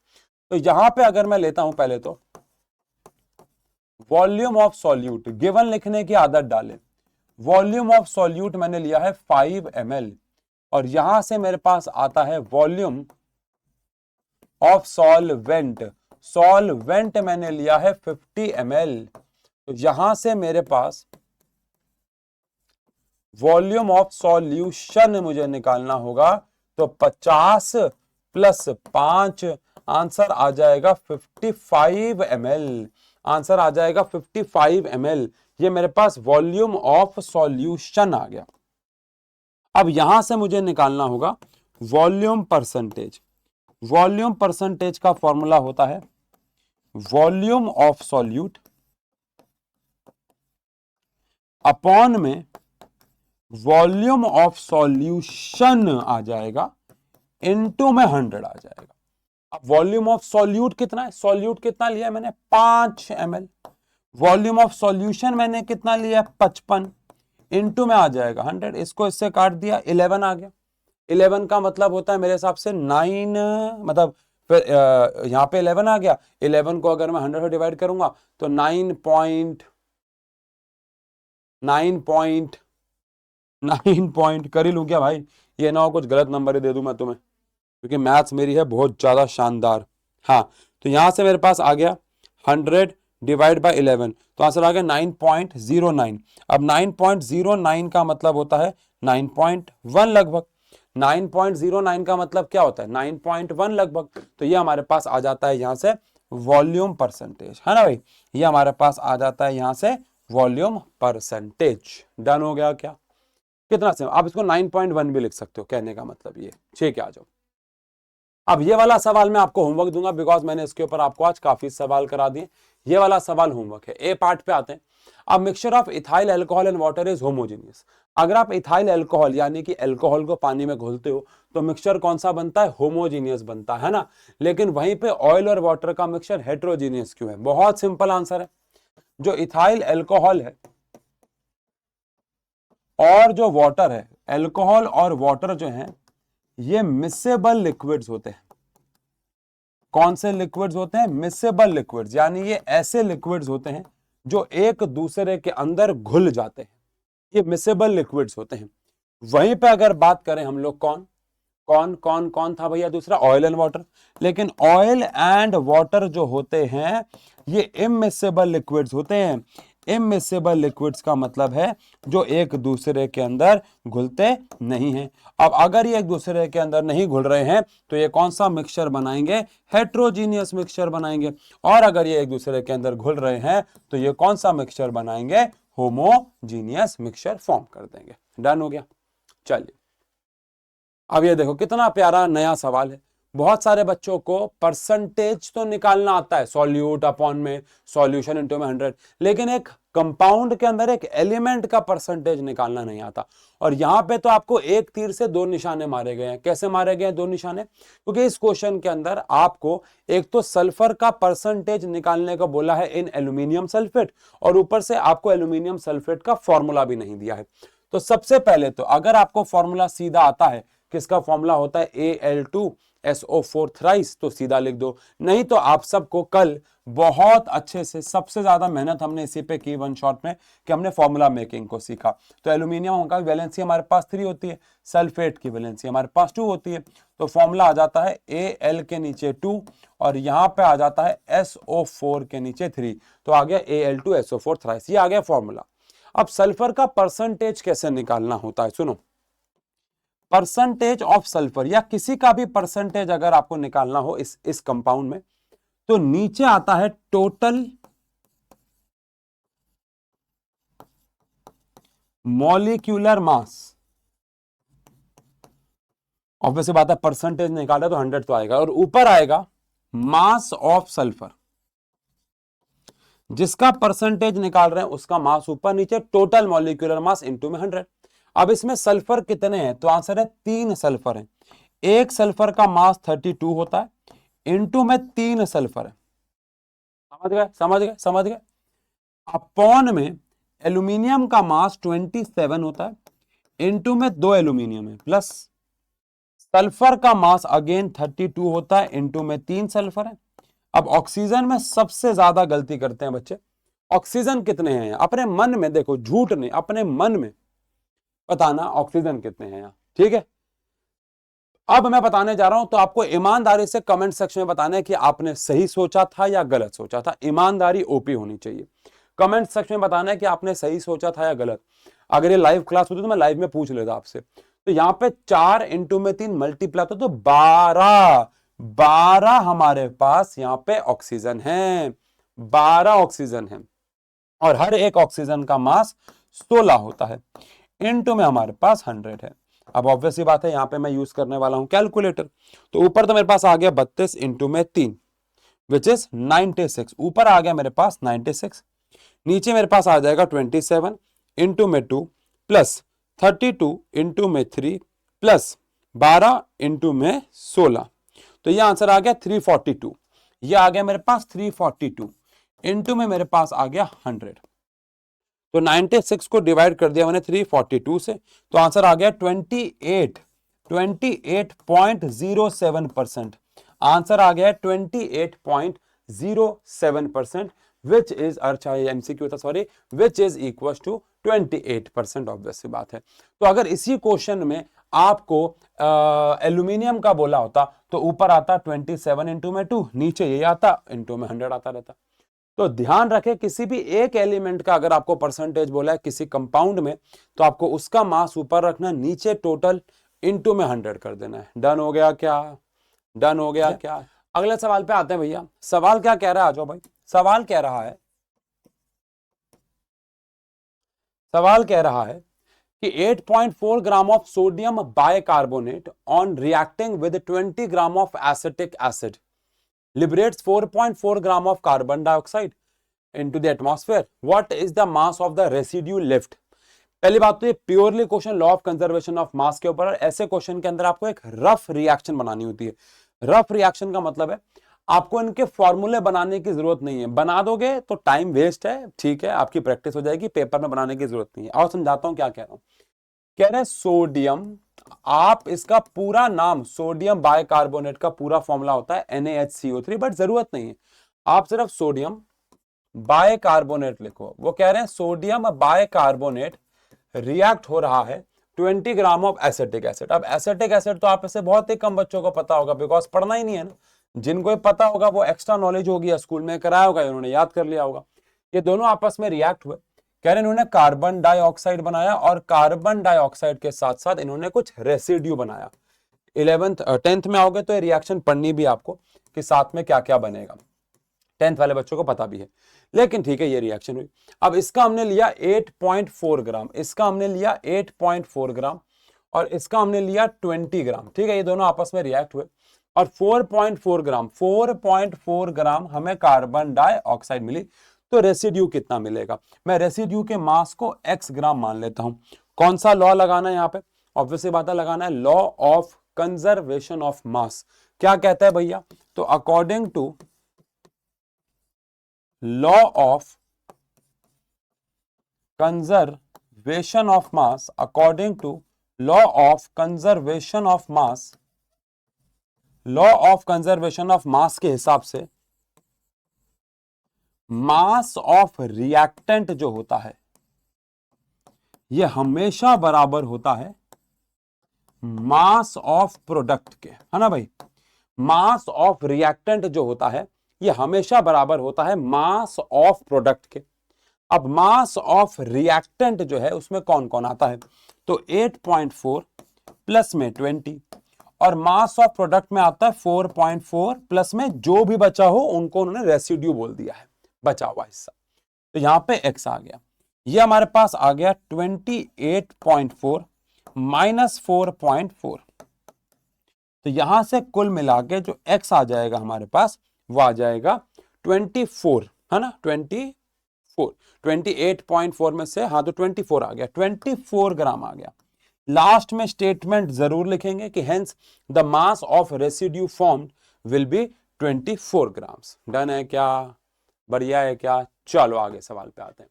तो यहां पे अगर मैं लेता हूं पहले तो वॉल्यूम ऑफ सॉल्यूट, गिवन लिखने की आदत डालें। वॉल्यूम ऑफ सॉल्यूट मैंने लिया है 5 ml, और यहां से मेरे पास आता है वॉल्यूम ऑफ सॉल्वेंट। सॉल्वेंट मैंने लिया है 50 ml, तो यहां से मेरे पास वॉल्यूम ऑफ सॉल्यूशन मुझे निकालना होगा। तो 50 प्लस 5, आंसर आ जाएगा 55 ml। आंसर आ जाएगा 55 ml। ये मेरे पास वॉल्यूम ऑफ सॉल्यूशन आ गया। अब यहां से मुझे निकालना होगा वॉल्यूम परसेंटेज। वॉल्यूम परसेंटेज का फॉर्मूला होता है वॉल्यूम ऑफ सॉल्यूट अपॉन में वॉल्यूम ऑफ सॉल्यूशन आ जाएगा, इनटू में 100 आ जाएगा। अब वॉल्यूम ऑफ सॉल्यूट कितना है, सॉल्यूट कितना लिया है मैंने 5 ml। वॉल्यूम ऑफ सॉल्यूशन मैंने कितना लिया 55, इनटू में आ जाएगा 100। इसको इससे काट दिया 11 आ गया। 11 का मतलब होता है मेरे हिसाब से 9, मतलब फिर यहाँ पे 11 आ गया। 11 को अगर मैं 100 से डिवाइड करूंगा तो 9 कर ही लूं क्या भाई, ये ना हो कुछ गलत नंबर ही दे दूं मैं तुम्हें, क्योंकि मैथ्स मेरी है बहुत ज्यादा शानदार। हाँ, तो यहां से मेरे पास आ गया 100 डिवाइड बाय 11, तो आंसर आ गया 9.09। अब 9.09 का मतलब होता है 9.1 लगभग। 9.09 का मतलब क्या होता है 9.1 लगभग। तो ये हमारे पास आ जाता है यहां से वॉल्यूम परसेंटेज, है ना भाई। ये हमारे पास आ जाता है यहां से वॉल्यूम परसेंटेज। डन हो गया क्या, कितना से आप इसको 9.1 भी लिख सकते हो, कहने का मतलब ये। ठीक है, आ जाओ। अब ये वाला सवाल मैं आपको होमवर्क दूंगा, बिकॉज मैंने इसके ऊपर आपको आज काफी सवाल करा दिए। ये वाला सवाल होमवर्क है। ए पार्ट पे आते हैं। अब mixture of ethyl alcohol and water is homogeneous. अगर आप इथाइल अल्कोहल यानी कि अल्कोहल को पानी में घोलते हो तो मिक्सचर कौन सा बनता है, होमोजीनियस बनता है ना। लेकिन वहीं पे ऑयल और वाटर का मिक्सचर हेट्रोजीनियस क्यों है, बहुत सिंपल आंसर है। जो इथाइल अल्कोहल है और जो वाटर है, अल्कोहल और वाटर जो है ये मिसेबल लिक्विड्स होते हैं। कौन से लिक्विड्स होते हैं, मिसेबल लिक्विड्स, यानी ये ऐसे लिक्विड्स होते हैं जो एक दूसरे के अंदर घुल जाते हैं, ये मिसेबल लिक्विड्स होते हैं। वहीं पे अगर बात करें हम लोग कौन कौन कौन कौन था भैया, दूसरा ऑयल एंड वाटर। लेकिन ऑयल एंड वाटर जो होते हैं ये इमिसेबल लिक्विड्स होते हैं। इमिसेबल लिक्विड्स का मतलब है जो एक दूसरे के अंदर घुलते नहीं हैं। अब अगर ये एक दूसरे के अंदर नहीं घुल रहे हैं तो ये कौन सा मिक्सचर बनाएंगे, हेट्रोजीनियस मिक्सचर बनाएंगे। और अगर ये एक दूसरे के अंदर घुल रहे हैं तो ये कौन सा मिक्सचर बनाएंगे, होमोजीनियस मिक्सचर फॉर्म कर देंगे। डन हो गया। चलिए अब ये देखो कितना प्यारा नया सवाल है। बहुत सारे बच्चों को परसेंटेज तो निकालना आता है, सॉल्यूट अपॉन में सॉल्यूशन इनटू में 100, लेकिन एक कंपाउंड के अंदर एक एलिमेंट का परसेंटेज निकालना नहीं आता। और यहां पे तो आपको एक तीर से दो निशाने मारे गए हैं। कैसे मारे गए हैं दो निशाने, क्योंकि इस क्वेश्चन के अंदर आपको एक तो सल्फर का परसेंटेज निकालने को बोला है इन एल्यूमिनियम सल्फेट, और ऊपर से आपको एल्यूमिनियम सल्फेट का फॉर्मूला भी नहीं दिया है। तो सबसे पहले तो अगर आपको फॉर्मूला सीधा आता है, किसका फॉर्मूला होता है Al2SO4 थ्राइस, तो सीधा लिख दो। नहीं तो आप सबको कल बहुत अच्छे से, सबसे ज्यादा मेहनत हमने इसी पे की वन शॉट में, कि हमने फॉर्मूला मेकिंग को सीखा। तो एल्यूमिनियम का वैलेंसी हमारे पास 3 होती है, सल्फेट की वैलेंसी हमारे पास 2 होती है। तो फॉर्मूला आ जाता है Al के नीचे 2 और यहां पे आ जाता है SO4 के नीचे 3, तो आ गया Al2SO4 थ्राइस। ये आ गया फॉर्मूला। अब सल्फर का परसेंटेज कैसे निकालना होता है, सुनो। परसेंटेज ऑफ सल्फर या किसी का भी परसेंटेज अगर आपको निकालना हो इस कंपाउंड में, तो नीचे आता है टोटल मॉलिक्यूलर मास। ऑब्वियसली बात है, परसेंटेज निकाला तो 100 तो आएगा, और ऊपर आएगा मास ऑफ सल्फर। जिसका परसेंटेज निकाल रहे हैं उसका मास ऊपर, नीचे टोटल मॉलिक्यूलर मास इनटू में 100। अब इसमें सल्फर कितने हैं, तो आंसर है 3 सल्फर हैं। एक सल्फर का मास 32 होता है, इनटू में 3 सल्फर है। समझ गए समझ गए समझ गए। अपॉन में एल्यूमिनियम का मास 27 होता है, इनटू में 2 एल्यूमिनियम है, प्लस सल्फर का मास अगेन 32 होता है, इनटू में 3 सल्फर है। अब ऑक्सीजन में सबसे ज्यादा गलती करते हैं बच्चे। ऑक्सीजन कितने हैं, अपने मन में देखो, झूठ नहीं, अपने मन में बताना ऑक्सीजन कितने हैं यहाँ, ठीक है। अब मैं बताने जा रहा हूं, तो आपको ईमानदारी से कमेंट सेक्शन में बताना है कि आपने सही सोचा था या गलत सोचा था। ईमानदारी ओपी होनी चाहिए। कमेंट सेक्शन में बताना है कि आपने सही सोचा था या गलत। अगर ये लाइव क्लास होती तो मैं लाइव में पूछ लेता आपसे। तो यहां पे 4 इंटू में 3 मल्टीप्लाई तो 12 हमारे पास यहां पे ऑक्सीजन है, 12 ऑक्सीजन है और हर एक ऑक्सीजन का मास 16 होता है, इनटू में हमारे पास 100 है। अब ऑब्वियस सी बात है यहां पे मैं यूज करने वाला हूं कैलकुलेटर, तो ऊपर तो मेरे पास आ गया 32 इंटू में 3 विच इज 96, ऊपर आ गया मेरे पास 96, नीचे मेरे पास आ जाएगा 27 इंटू में 2 प्लस 32 इंटू में 3 प्लस 12 इंटू में 16, तो ये आंसर आ गया 342, ये आ गया मेरे पास 342 इंटू में मेरे पास आ गया 100, तो 96 को डिवाइड कर दिया मैंने 342 से, तो आंसर आ गया 28.07%, आंसर आ गया 28.07%, विच इज अच्छा एमसीक्यू था sorry, which is equal to 28%, obvious सी बात है। तो अगर इसी क्वेश्चन में आपको एल्यूमिनियम का बोला होता तो ऊपर आता 27 इंटू में 2, नीचे ये आता इंटू में 100 आता रहता। तो ध्यान रखें किसी भी एक एलिमेंट का अगर आपको परसेंटेज बोला है किसी कंपाउंड में, तो आपको उसका मास ऊपर रखना, नीचे टोटल इंटू में 100 कर देना है। डन हो गया क्या? डन हो गया क्या? अगले सवाल पे आते हैं भैया। सवाल क्या कह रहा है, आ जाओ भाई। सवाल कह रहा है कि 8.4 gram of sodium bicarbonate on reacting with 20 gram of acetic acid liberates 4.4 gram of carbon dioxide into the atmosphere. What is the mass of the residue left? पहली बात तो ये purely question law of conservation of mass के ऊपर, ऐसे question के अंदर आपको एक रफ रिएक्शन बनानी होती है। रफ रिएक्शन का मतलब है आपको इनके फॉर्मूले बनाने की जरूरत नहीं है, बना दोगे तो टाइम वेस्ट है, ठीक है, आपकी प्रैक्टिस हो जाएगी, पेपर में बनाने की जरूरत नहीं है। और समझाता हूं क्या कह रहा हूं। कह रहे हैं सोडियम, आप इसका पूरा नाम सोडियम बाइकार्बोनेट का पूरा फॉर्मूला होता है NaHCO3, बट जरूरत नहीं है, आप सिर्फ सोडियम बाइकार्बोनेट लिखो। वो कह रहे हैं सोडियम बाइकार्बोनेट रिएक्ट हो रहा है 20 ग्राम ऑफ एसिटिक एसिड। अब एसिटिक एसिड तो आप ऐसे बहुत ही कम बच्चों को पता होगा, बिकॉज पढ़ना ही नहीं है ना। जिनको पता होगा वो एक्स्ट्रा नॉलेज होगी, स्कूल में कराया होगा, उन्होंने याद कर लिया होगा। ये दोनों आपस में रिएक्ट हुए, कह रहे इन्होंने कार्बन डाइऑक्साइड बनाया और कार्बन डाइऑक्साइड के साथ साथ इन्होंने कुछ रेसिड्यू बनाया। 10th में आओगे तो ये रिएक्शन पढ़नी भी आपको कि साथ में क्या क्या बनेगा, 10th वाले बच्चों को पता भी है, लेकिन ठीक है ये रिएक्शन हुई। अब इसका हमने लिया 8.4 ग्राम, इसका हमने लिया 8.4 ग्राम और इसका हमने लिया 20 ग्राम, ठीक है, ये दोनों आपस में रिएक्ट हुए और 4.4 ग्राम हमें कार्बन डाइऑक्साइड मिली। तो रेसिड्यू कितना मिलेगा? मैं रेसिड्यू के मास को x ग्राम मान लेता हूं। कौन सा लॉ लगाना है यहां पे? ऑब्वियसली बात है, लगाना है law of conservation of mass. क्या कहता है भैया? तो according to law of conservation of mass, according to law of conservation of mass, law of conservation of mass के हिसाब से मास ऑफ रिएक्टेंट जो होता है यह हमेशा बराबर होता है मास ऑफ प्रोडक्ट के, है ना भाई। मास ऑफ रिएक्टेंट जो होता है यह हमेशा बराबर होता है मास ऑफ प्रोडक्ट के। अब मास ऑफ रिएक्टेंट जो है उसमें कौन कौन आता है? तो 8.4 प्लस में 20 और मास ऑफ प्रोडक्ट में आता है 4.4 प्लस में जो भी बचा हो उनको उन्होंने रेसिड्यू बोल दिया है, बचा हुआ हिस्सा। तो यहां पे x आ गया, ये हमारे पास आ गया 28.4 माइनस 4.4, तो यहां से कुल मिला के जो x आ जाएगा हमारे पास वो आ जाएगा 24, है ना, 24। 28.4 में से हाँ तो 24 आ गया, 24 ग्राम आ गया। लास्ट में स्टेटमेंट जरूर लिखेंगे कि hence the mass of residue formed will be 24 grams. Done है क्या? बढ़िया है क्या? चलो आगे सवाल पे आते हैं।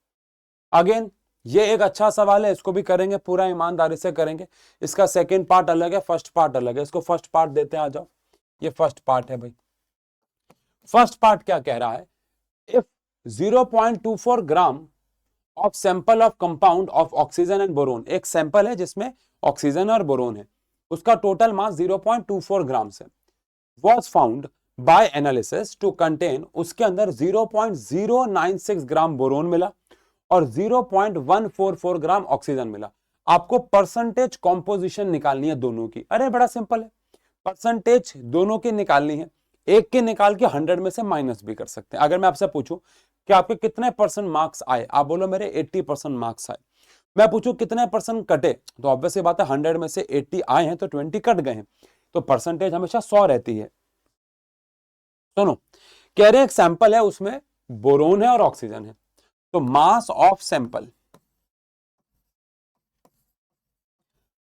अगेन ये एक अच्छा सवाल है, इसको भी करेंगे, पूरा ईमानदारी से करेंगे। इसका सेकंड पार्ट अलग है, फर्स्ट पार्ट अलग है। इसको फर्स्ट पार्ट देते हैं, आ जाओ। ये फर्स्ट पार्ट है भाई। फर्स्ट पार्ट क्या कह रहा है? If 0.24 gram of sample of compound of oxygen and boron, एक सैंपल है जिसमें ऑक्सीजन और बोरोन है, उसका टोटल मास 0.24 ग्राम से was found by analysis to contain, उसके अंदर 0.096 ग्राम बोरोन मिला और 0.144 ग्राम ऑक्सीजन मिला। आपको परसेंटेज कॉम्पोजिशन निकालनी है दोनों की। अरे बड़ा सिंपल है, परसेंटेज दोनों की निकालनी है, एक के निकाल के 100 में से माइनस भी कर सकते हैं। अगर मैं आपसे पूछूं कि आपके कितने परसेंट मार्क्स आए, आप बोलो मेरे 80% मार्क्स आए। मैं पूछूं कितने परसेंट कटे, तो ऑब्वियस सी बात है 100 में से 80 आए हैं तो 20 कट गए हैं, तो परसेंटेज हमेशा 100 रहती है। सुनो, कह रहे एक सैंपल है, उसमें बोरोन है और ऑक्सीजन है, तो mass of sample,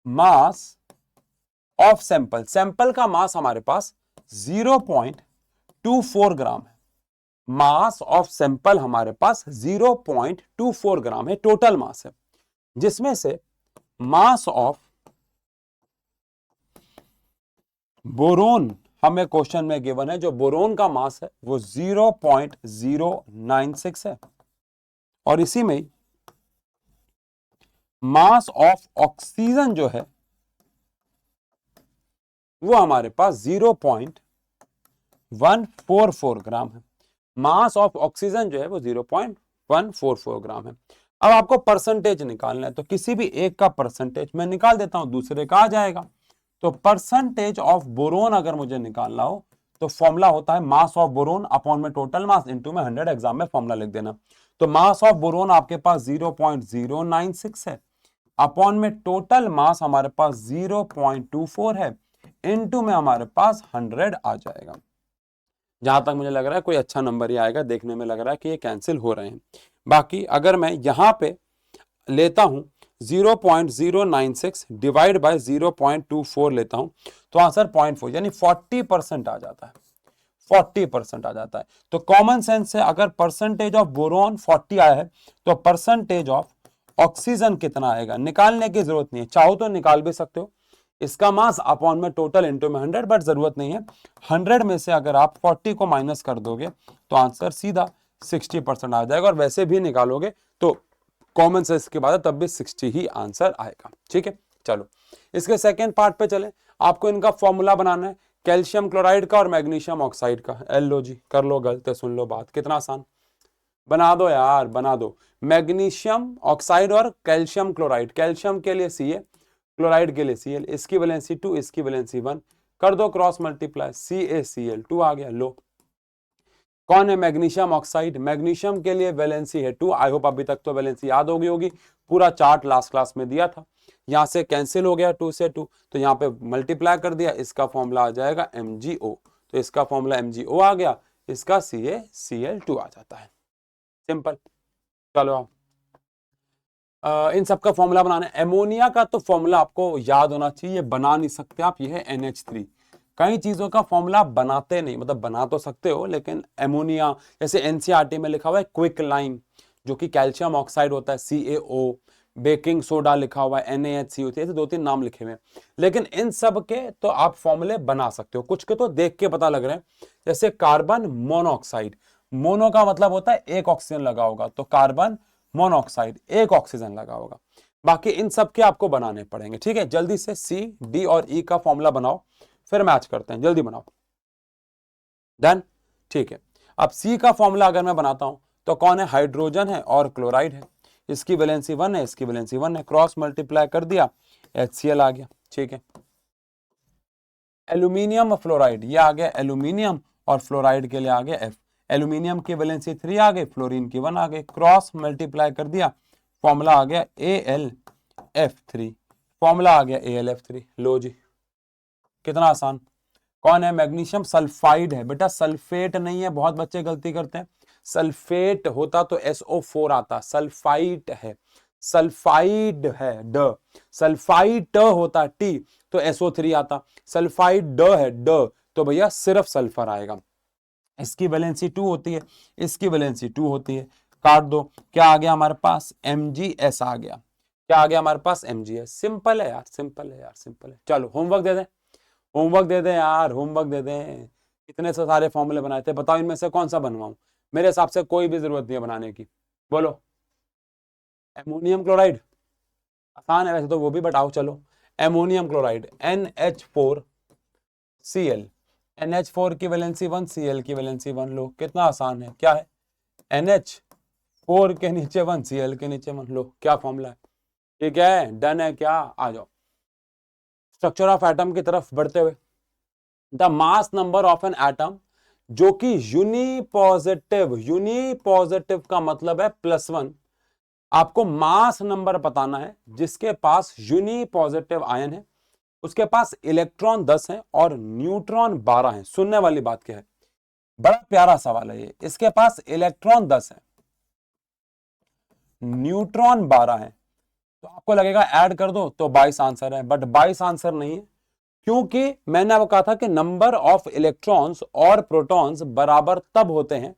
mass of sample, sample का मास हमारे पास 0.24 ग्राम है। मास ऑफ सैंपल हमारे पास 0.24 ग्राम है, टोटल मास है, जिसमें से मास ऑफ बोरोन हमें क्वेश्चन में गिवन है, जो बोरोन का मास है वो 0.096 है, और इसी में मास ऑफ ऑक्सीजन जो है वो हमारे पास 0.144 ग्राम है। मास ऑफ ऑक्सीजन जो है वो 0.144 ग्राम है। अब आपको परसेंटेज निकालना है, तो किसी भी एक का परसेंटेज मैं निकाल देता हूं, दूसरे का आ जाएगा। तो परसेंटेज ऑफ बोरोन अगर मुझे निकालना हो तो फॉर्मूला होता है मास ऑफ बोरोन अपॉन में टोटल मास इनटू में 100, एग्जाम में फॉर्मूला लिख देना। तो मास ऑफ बोरोन आपके पास 0.096 है, अपॉन में टोटल मास हमारे पास 0.24 है, इनटू में हमारे पास 100 आ जाएगा। जहां तक मुझे लग रहा है कोई अच्छा नंबर ही आएगा, देखने में लग रहा है कि ये कैंसिल हो रहे हैं। बाकी अगर मैं यहां पे लेता हूं 0.096 डिवाइड बाय 0.24 लेता हूं, तो आंसर 0.4 यानी 40% आ जाता है, 40% आ जाता है। तो कॉमन सेंस से अगर परसेंटेज ऑफ बोरोन 40 आया है, तो परसेंटेज ऑफ ऑक्सीजन कितना आएगा निकालने की जरूरत नहीं है, चाहो तो निकाल भी सकते हो, इसका मास अपॉन में टोटल इनटू में 100, बट जरूरत नहीं है। 100 में से अगर आप 40 को माइनस कर दोगे तो आंसर सीधा 60% आ जाएगा, और वैसे भी निकालोगे तो कॉमन सेंस के बाद तब भी 60 ही आंसर आएगा। ठीक है, चलो इसके सेकेंड पार्ट पे चले। आपको इनका फॉर्मूला बनाना है, कैल्शियम क्लोराइड का और मैग्नीशियम ऑक्साइड का। एल लो जी, कर लो गलते, सुन लो बात, कितना आसान, बना दो यार, बना दो। मैग्नीशियम ऑक्साइड और कैल्शियम क्लोराइड, कैल्शियम के लिए Ca, क्लोराइड के लिए Cl, इसकी वैलेंसी 2, इसकी वैलेंसी 1, कर दो क्रॉस मल्टीप्लाई, CaCl2 आ गया। लो, कौन है मैग्नीशियम ऑक्साइड, मैग्नीशियम के लिए वैलेंसी है 2। आई होप अभी तक तो वैलेंसी याद हो गई होगी, पूरा चार्ट लास्ट क्लास में दिया था। यहां से कैंसिल हो गया 2 से 2, तो यहां पे मल्टीप्लाई कर दिया, इसका फॉर्मूला आ जाएगा MgO, तो इसका फॉर्मूला MgO आ गया, इसका CaCl2 आ जाता है, सिंपल। चलो इन सबका फॉर्मूला बनाना है। एमोनिया का तो फॉर्मूला आपको याद होना चाहिए, बना नहीं सकते आप, ये है NH3। कई चीजों का फॉर्मूला बनाते नहीं, मतलब बना तो सकते हो, लेकिन एमोनिया जैसे NCERT में लिखा हुआ है क्विक लाइम, जो कि कैल्शियम ऑक्साइड होता है, CaO, बेकिंग सोडा लिखा हुआ है NaHCO, ऐसे 2-3 नाम लिखे हुए हैं, लेकिन इन सब के तो आप फॉर्मूले बना सकते हो, कुछ के तो देख के पता लग रहे हैं। जैसे कार्बन मोनोऑक्साइड, मोनो का मतलब होता है एक ऑक्सीजन लगा होगा, तो कार्बन मोनोऑक्साइड, एक ऑक्सीजन लगा होगा। बाकी इन सब के आपको बनाने पड़ेंगे। ठीक है, जल्दी से C, D और E का फॉर्मूला बनाओ, फिर मैच करते हैं, जल्दी बनाओ। डन, ठीक है। अब C का फॉर्मूला अगर मैं बनाता हूं तो कौन है, हाइड्रोजन है और क्लोराइड है, इसकी वैलेंसी 1 है, इसकी वैलेंसी 1 है, क्रॉस मल्टीप्लाई कर दिया, HCl आ गया। ठीक है, एल्यूमिनियम फ्लोराइड, ये आ गया एल्यूमिनियम, और फ्लोराइड के लिए आ गया F। एल्यूमिनियम की वैलेंसी 3 आ गई, फ्लोरीन की 1 आ गई, क्रॉस मल्टीप्लाई कर दिया, फॉर्मूला आ गया AlF3, फॉर्मूला आ गया AlF3। लो जी, कितना आसान। कौन है, मैग्नीशियम सल्फाइड है बेटा, सल्फेट नहीं है, बहुत बच्चे गलती करते हैं, सल्फेट होता तो SO4 आता, सल्फाइड है, सल्फाइड है ड, सल्फाइड होता T तो SO3 आता, सल्फाइड ड है ड, तो भैया सिर्फ सल्फर आएगा। इसकी वैलेंसी 2 होती है, इसकी वैलेंसी 2 होती है, काट दो, क्या आ गया हमारे पास, MgS आ गया। क्या आ गया हमारे पास, MgS। सिंपल है यार, सिंपल है यार, सिंपल है। चलो होमवर्क दे दें, होमवर्क दे दें यार, होमवर्क दे दें। कितने से सारे फॉर्मूले बनाए थे, बताओ इनमें से कौन सा बनवाऊं। मेरे हिसाब से कोई भी जरूरत नहीं है बनाने की, बोलो। एमोनियम क्लोराइड आसान है वैसे तो वो भी, बट आओ चलो। एमोनियम क्लोराइड NH4Cl, NH4 की वैलेंसी 1, Cl की वैलेंसी 1, लो कितना आसान है, क्या है, NH4 के नीचे 1, Cl के नीचे 1, लो क्या फॉर्मूला है, ठीक है, डन है क्या? आ जाओ स्ट्रक्चर ऑफ एटम की तरफ बढ़ते हुए। The mass number of an atom, जो कि यूनिपॉजिटिव, यूनिपॉजिटिव का मतलब है +1। आपको मास नंबर बताना है जिसके पास यूनिपॉजिटिव आयन है, उसके पास इलेक्ट्रॉन 10 है और न्यूट्रॉन 12 है। सुनने वाली बात क्या है, बड़ा प्यारा सवाल है ये। इसके पास इलेक्ट्रॉन 10 है, न्यूट्रॉन 12 है, तो आपको लगेगा ऐड कर दो तो 22 आंसर है, बट 22 आंसर नहीं है, क्योंकि मैंने आपको कहा था कि नंबर ऑफ इलेक्ट्रॉन्स और प्रोटॉन्स बराबर तब होते हैं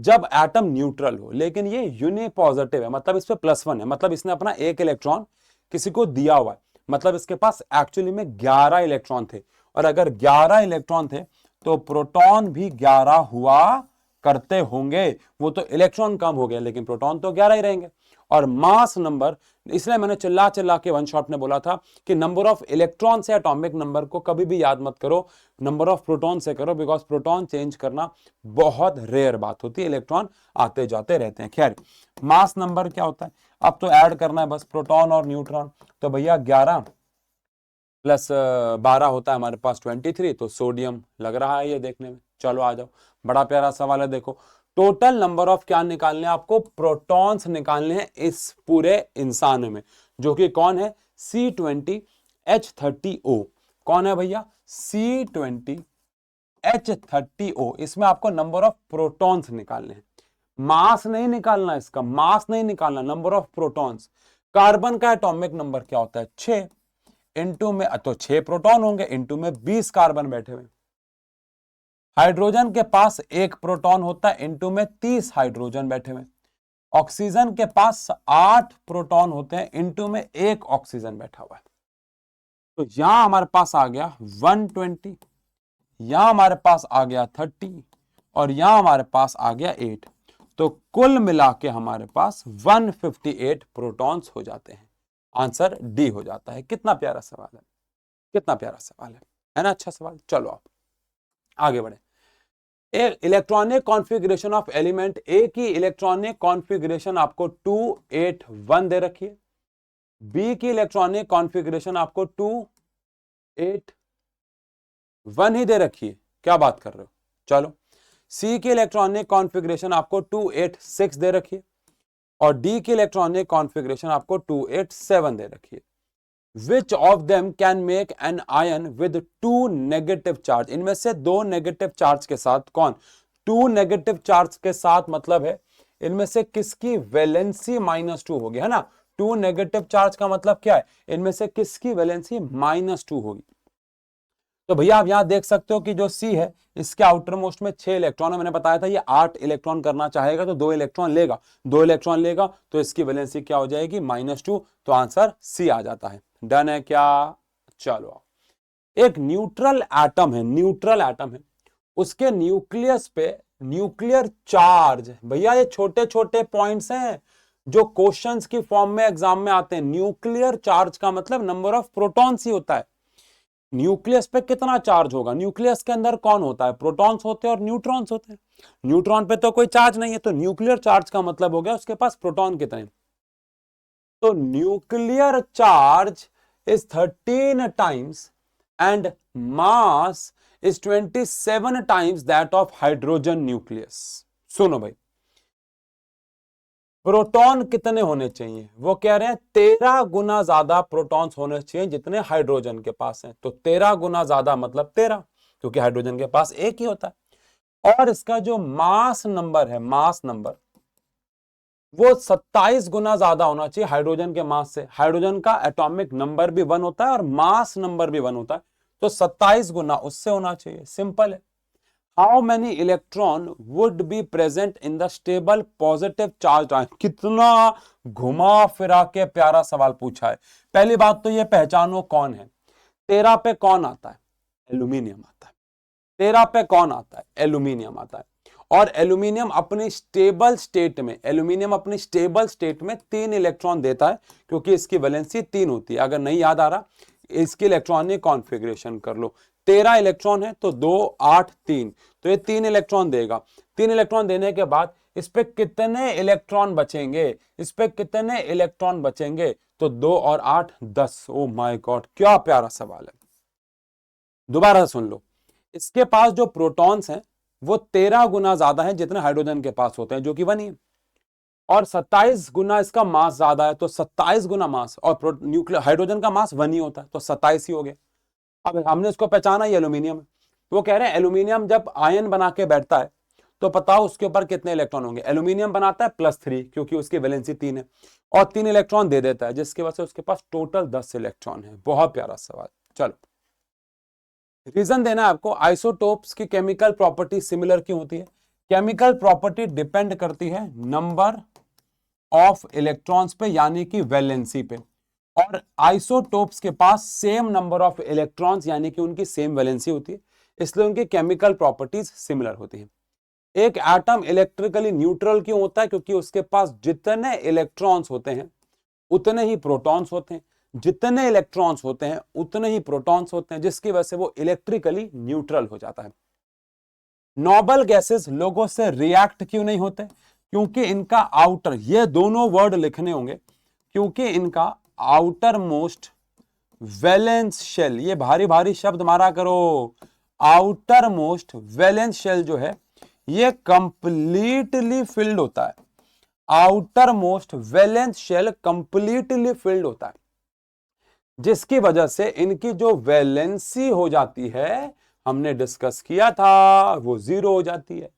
जब एटम न्यूट्रल हो। लेकिन ये यूनिपॉजिटिव है, मतलब इस पे +1 है, मतलब इसने अपना एक इलेक्ट्रॉन किसी को दिया हुआ है, मतलब इसके पास एक्चुअली में 11 इलेक्ट्रॉन थे। और अगर 11 इलेक्ट्रॉन थे तो प्रोटॉन भी 11 हुआ करते होंगे। वो तो इलेक्ट्रॉन कम हो गया, लेकिन प्रोटॉन तो 11 ही रहेंगे। और मास नंबर, इसलिए मैंने चिल्ला चिल्ला के वन शॉट में बोला था कि नंबर ऑफ इलेक्ट्रॉन से एटॉमिक नंबर को कभी भी याद मत करो, नंबर ऑफ प्रोटॉन से करो, बिकॉज प्रोटॉन चेंज करना बहुत रेयर बात होती है, इलेक्ट्रॉन आते जाते रहते हैं। खैर, मास नंबर क्या होता है, अब तो ऐड करना है बस प्रोटॉन और न्यूट्रॉन। तो भैया 11 + 12 होता है हमारे पास 23, तो सोडियम लग रहा है ये देखने में। चलो आ जाओ, बड़ा प्यारा सवाल है। देखो, टोटल नंबर ऑफ क्या निकालने हैं आपको, प्रोटॉन्स निकालने हैं इस पूरे इंसान में, जो कि कौन है, C20H30O। कौन है भैया, C20H30O। इसमें आपको नंबर ऑफ प्रोटॉन्स निकालने हैं, मास नहीं निकालना, इसका मास नहीं निकालना, नंबर ऑफ प्रोटॉन्स। कार्बन का एटॉमिक नंबर क्या होता है, 6। इंटू में तो 6 प्रोटॉन होंगे, इंटू में 20 कार्बन बैठे हुए। हाइड्रोजन के पास 1 प्रोटॉन होता है, इंटू में 30 हाइड्रोजन बैठे हुए। ऑक्सीजन के पास 8 प्रोटॉन होते हैं, इंटू में 1 ऑक्सीजन बैठा हुआ है। तो यहां हमारे पास आ गया 120, यहां हमारे पास आ गया 30, और यहां हमारे पास आ गया 8। तो कुल मिला के हमारे पास 158 प्रोटॉन्स हो जाते हैं। आंसर डी हो जाता है। कितना प्यारा सवाल है, कितना प्यारा सवाल है ना? अच्छा सवाल। चलो आप आगे बढ़े। एक इलेक्ट्रॉनिक कॉन्फ़िगरेशन ऑफ एलिमेंट ए की इलेक्ट्रॉनिक कॉन्फ़िगरेशन आपको 281 दे रखी है। बी की इलेक्ट्रॉनिक कॉन्फ़िगरेशन आपको 281 ही दे रखी है, क्या बात कर रहे हो? चलो, सी की इलेक्ट्रॉनिक कॉन्फ़िगरेशन आपको 286 दे रखी है, और डी की इलेक्ट्रॉनिक कॉन्फ़िगरेशन आपको 287 दे रखी है। Which of them can make an ion with 2 negative charge? इनमें से 2 नेगेटिव चार्ज के साथ कौन, 2 नेगेटिव चार्ज के साथ मतलब है इनमें से किसकी वैलेंसी -2 होगी, है ना? 2 नेगेटिव चार्ज का मतलब क्या है, इनमें से किसकी वैलेंसी -2 होगी। तो भैया आप यहां देख सकते हो कि जो सी है इसके आउटर मोस्ट में 6 इलेक्ट्रॉन है। मैंने बताया था ये 8 इलेक्ट्रॉन करना चाहेगा तो 2 इलेक्ट्रॉन लेगा, 2 इलेक्ट्रॉन लेगा तो इसकी वैलेंसी क्या हो जाएगी, -2। तो आंसर सी आ जाता है। डन है क्या? चलो, एक न्यूट्रल एटम है, न्यूट्रल एटम है, उसके न्यूक्लियस पे न्यूक्लियर चार्ज, भैया ये छोटे छोटे पॉइंट्स हैं जो क्वेश्चंस की फॉर्म में एग्जाम में आते हैं। न्यूक्लियर चार्ज का मतलब नंबर ऑफ प्रोटॉन्स ही होता है। न्यूक्लियस पे कितना चार्ज होगा, न्यूक्लियस के अंदर कौन होता है, प्रोटॉन्स होते हैं और न्यूट्रॉन्स होते हैं। न्यूट्रॉन पे तो कोई चार्ज नहीं है, तो न्यूक्लियर चार्ज का मतलब हो गया उसके पास प्रोटॉन कितने। तो nuclear charge is 13 times and mass is 27 times that of hydrogen nucleus. सुनो भाई, प्रोटॉन कितने होने चाहिए, वो कह रहे हैं 13 गुना ज्यादा प्रोटॉन्स होने चाहिए जितने हाइड्रोजन के पास हैं। तो 13 गुना ज्यादा मतलब 13, क्योंकि हाइड्रोजन के पास एक ही होता है। और इसका जो मास नंबर है, मास नंबर, वो 27 गुना ज्यादा होना चाहिए हाइड्रोजन के मास से। हाइड्रोजन का एटॉमिक नंबर भी 1 होता है और मास नंबर भी 1 होता है, तो 27 गुना उससे होना चाहिए। सिंपल है। How many electron would be present in the stable positive charge ion. कितना घुमा फिरा के प्यारा सवाल पूछा है। पहली बात तो ये पहचानो कौन है। 13 पे कौन आता है, एल्यूमिनियम आता है। 13 पे कौन आता है, एल्यूमिनियम आता है। और एल्यूमिनियम अपनी स्टेबल स्टेट में, एल्यूमिनियम अपनी स्टेबल स्टेट में 3 इलेक्ट्रॉन देता है, क्योंकि इसकी वैलेंसी 3 होती है। अगर नहीं याद आ रहा, इसकी इलेक्ट्रॉनिक कॉन्फ़िगरेशन कर लो। 13 इलेक्ट्रॉन है तो 2 8 3, तो ये 3 इलेक्ट्रॉन देगा। 3 इलेक्ट्रॉन देने के बाद इस पे कितने इलेक्ट्रॉन बचेंगे, इस पे कितने इलेक्ट्रॉन बचेंगे, तो 2 और 8 10। ओ माय गॉड, क्या प्यारा सवाल है। दोबारा सुन लो, इसके पास जो प्रोटॉन्स हैं वो 13 गुना ज्यादा है जितने हाइड्रोजन के पास होते हैं, जो कि 1 ही है, और 27 गुना इसका मास ज्यादा है, तो 27 गुना मास, और न्यूक्लियर हाइड्रोजन का मास 1 ही होता है, तो 27 ही हो गया। अब हमने इसको पहचाना ये एल्यूमिनियम है, तो वो कह रहे हैं एल्यूमिनियम जब आयन बना के बैठता है तो बताओ उसके ऊपर कितने इलेक्ट्रॉन होंगे। एल्यूमिनियम बनाता है +3 क्योंकि उसकी वैलेंसी 3 है, और 3 इलेक्ट्रॉन दे देता है, जिसकी वजह से उसके पास टोटल 10 इलेक्ट्रॉन है। बहुत प्यारा सवाल। चलो रीजन देना है आपको, आइसोटोप्स की केमिकल प्रॉपर्टी सिमिलर क्यों होती है। केमिकल प्रॉपर्टी डिपेंड करती है नंबर ऑफ इलेक्ट्रॉन्स पे, यानी कि वैलेंसी पे, और आइसोटोप्स के पास सेम नंबर ऑफ इलेक्ट्रॉन्स यानी कि उनकी सेम वैलेंसी होती है, इसलिए उनकी केमिकल प्रॉपर्टीज सिमिलर होती है। एक एटम इलेक्ट्रिकली न्यूट्रल क्यों होता है, क्योंकि उसके पास जितने इलेक्ट्रॉन्स होते हैं उतने ही प्रोटॉन्स होते हैं, जितने इलेक्ट्रॉन्स होते हैं उतने ही प्रोटॉन्स होते हैं, जिसकी वजह से वो इलेक्ट्रिकली न्यूट्रल हो जाता है। नोबल गैसेस लोगों से रिएक्ट क्यों नहीं होते, क्योंकि इनका आउटर, ये दोनों वर्ड लिखने होंगे, क्योंकि इनका आउटर मोस्ट वैलेंस शेल, ये भारी भारी शब्द मारा करो, आउटर मोस्ट वैलेंस शेल जो है ये कंप्लीटली फिल्ड होता है, outermost valence shell completely filled होता है, जिसकी वजह से इनकी जो वैलेंसी हो जाती है, हमने डिस्कस किया था, वो 0 हो जाती है,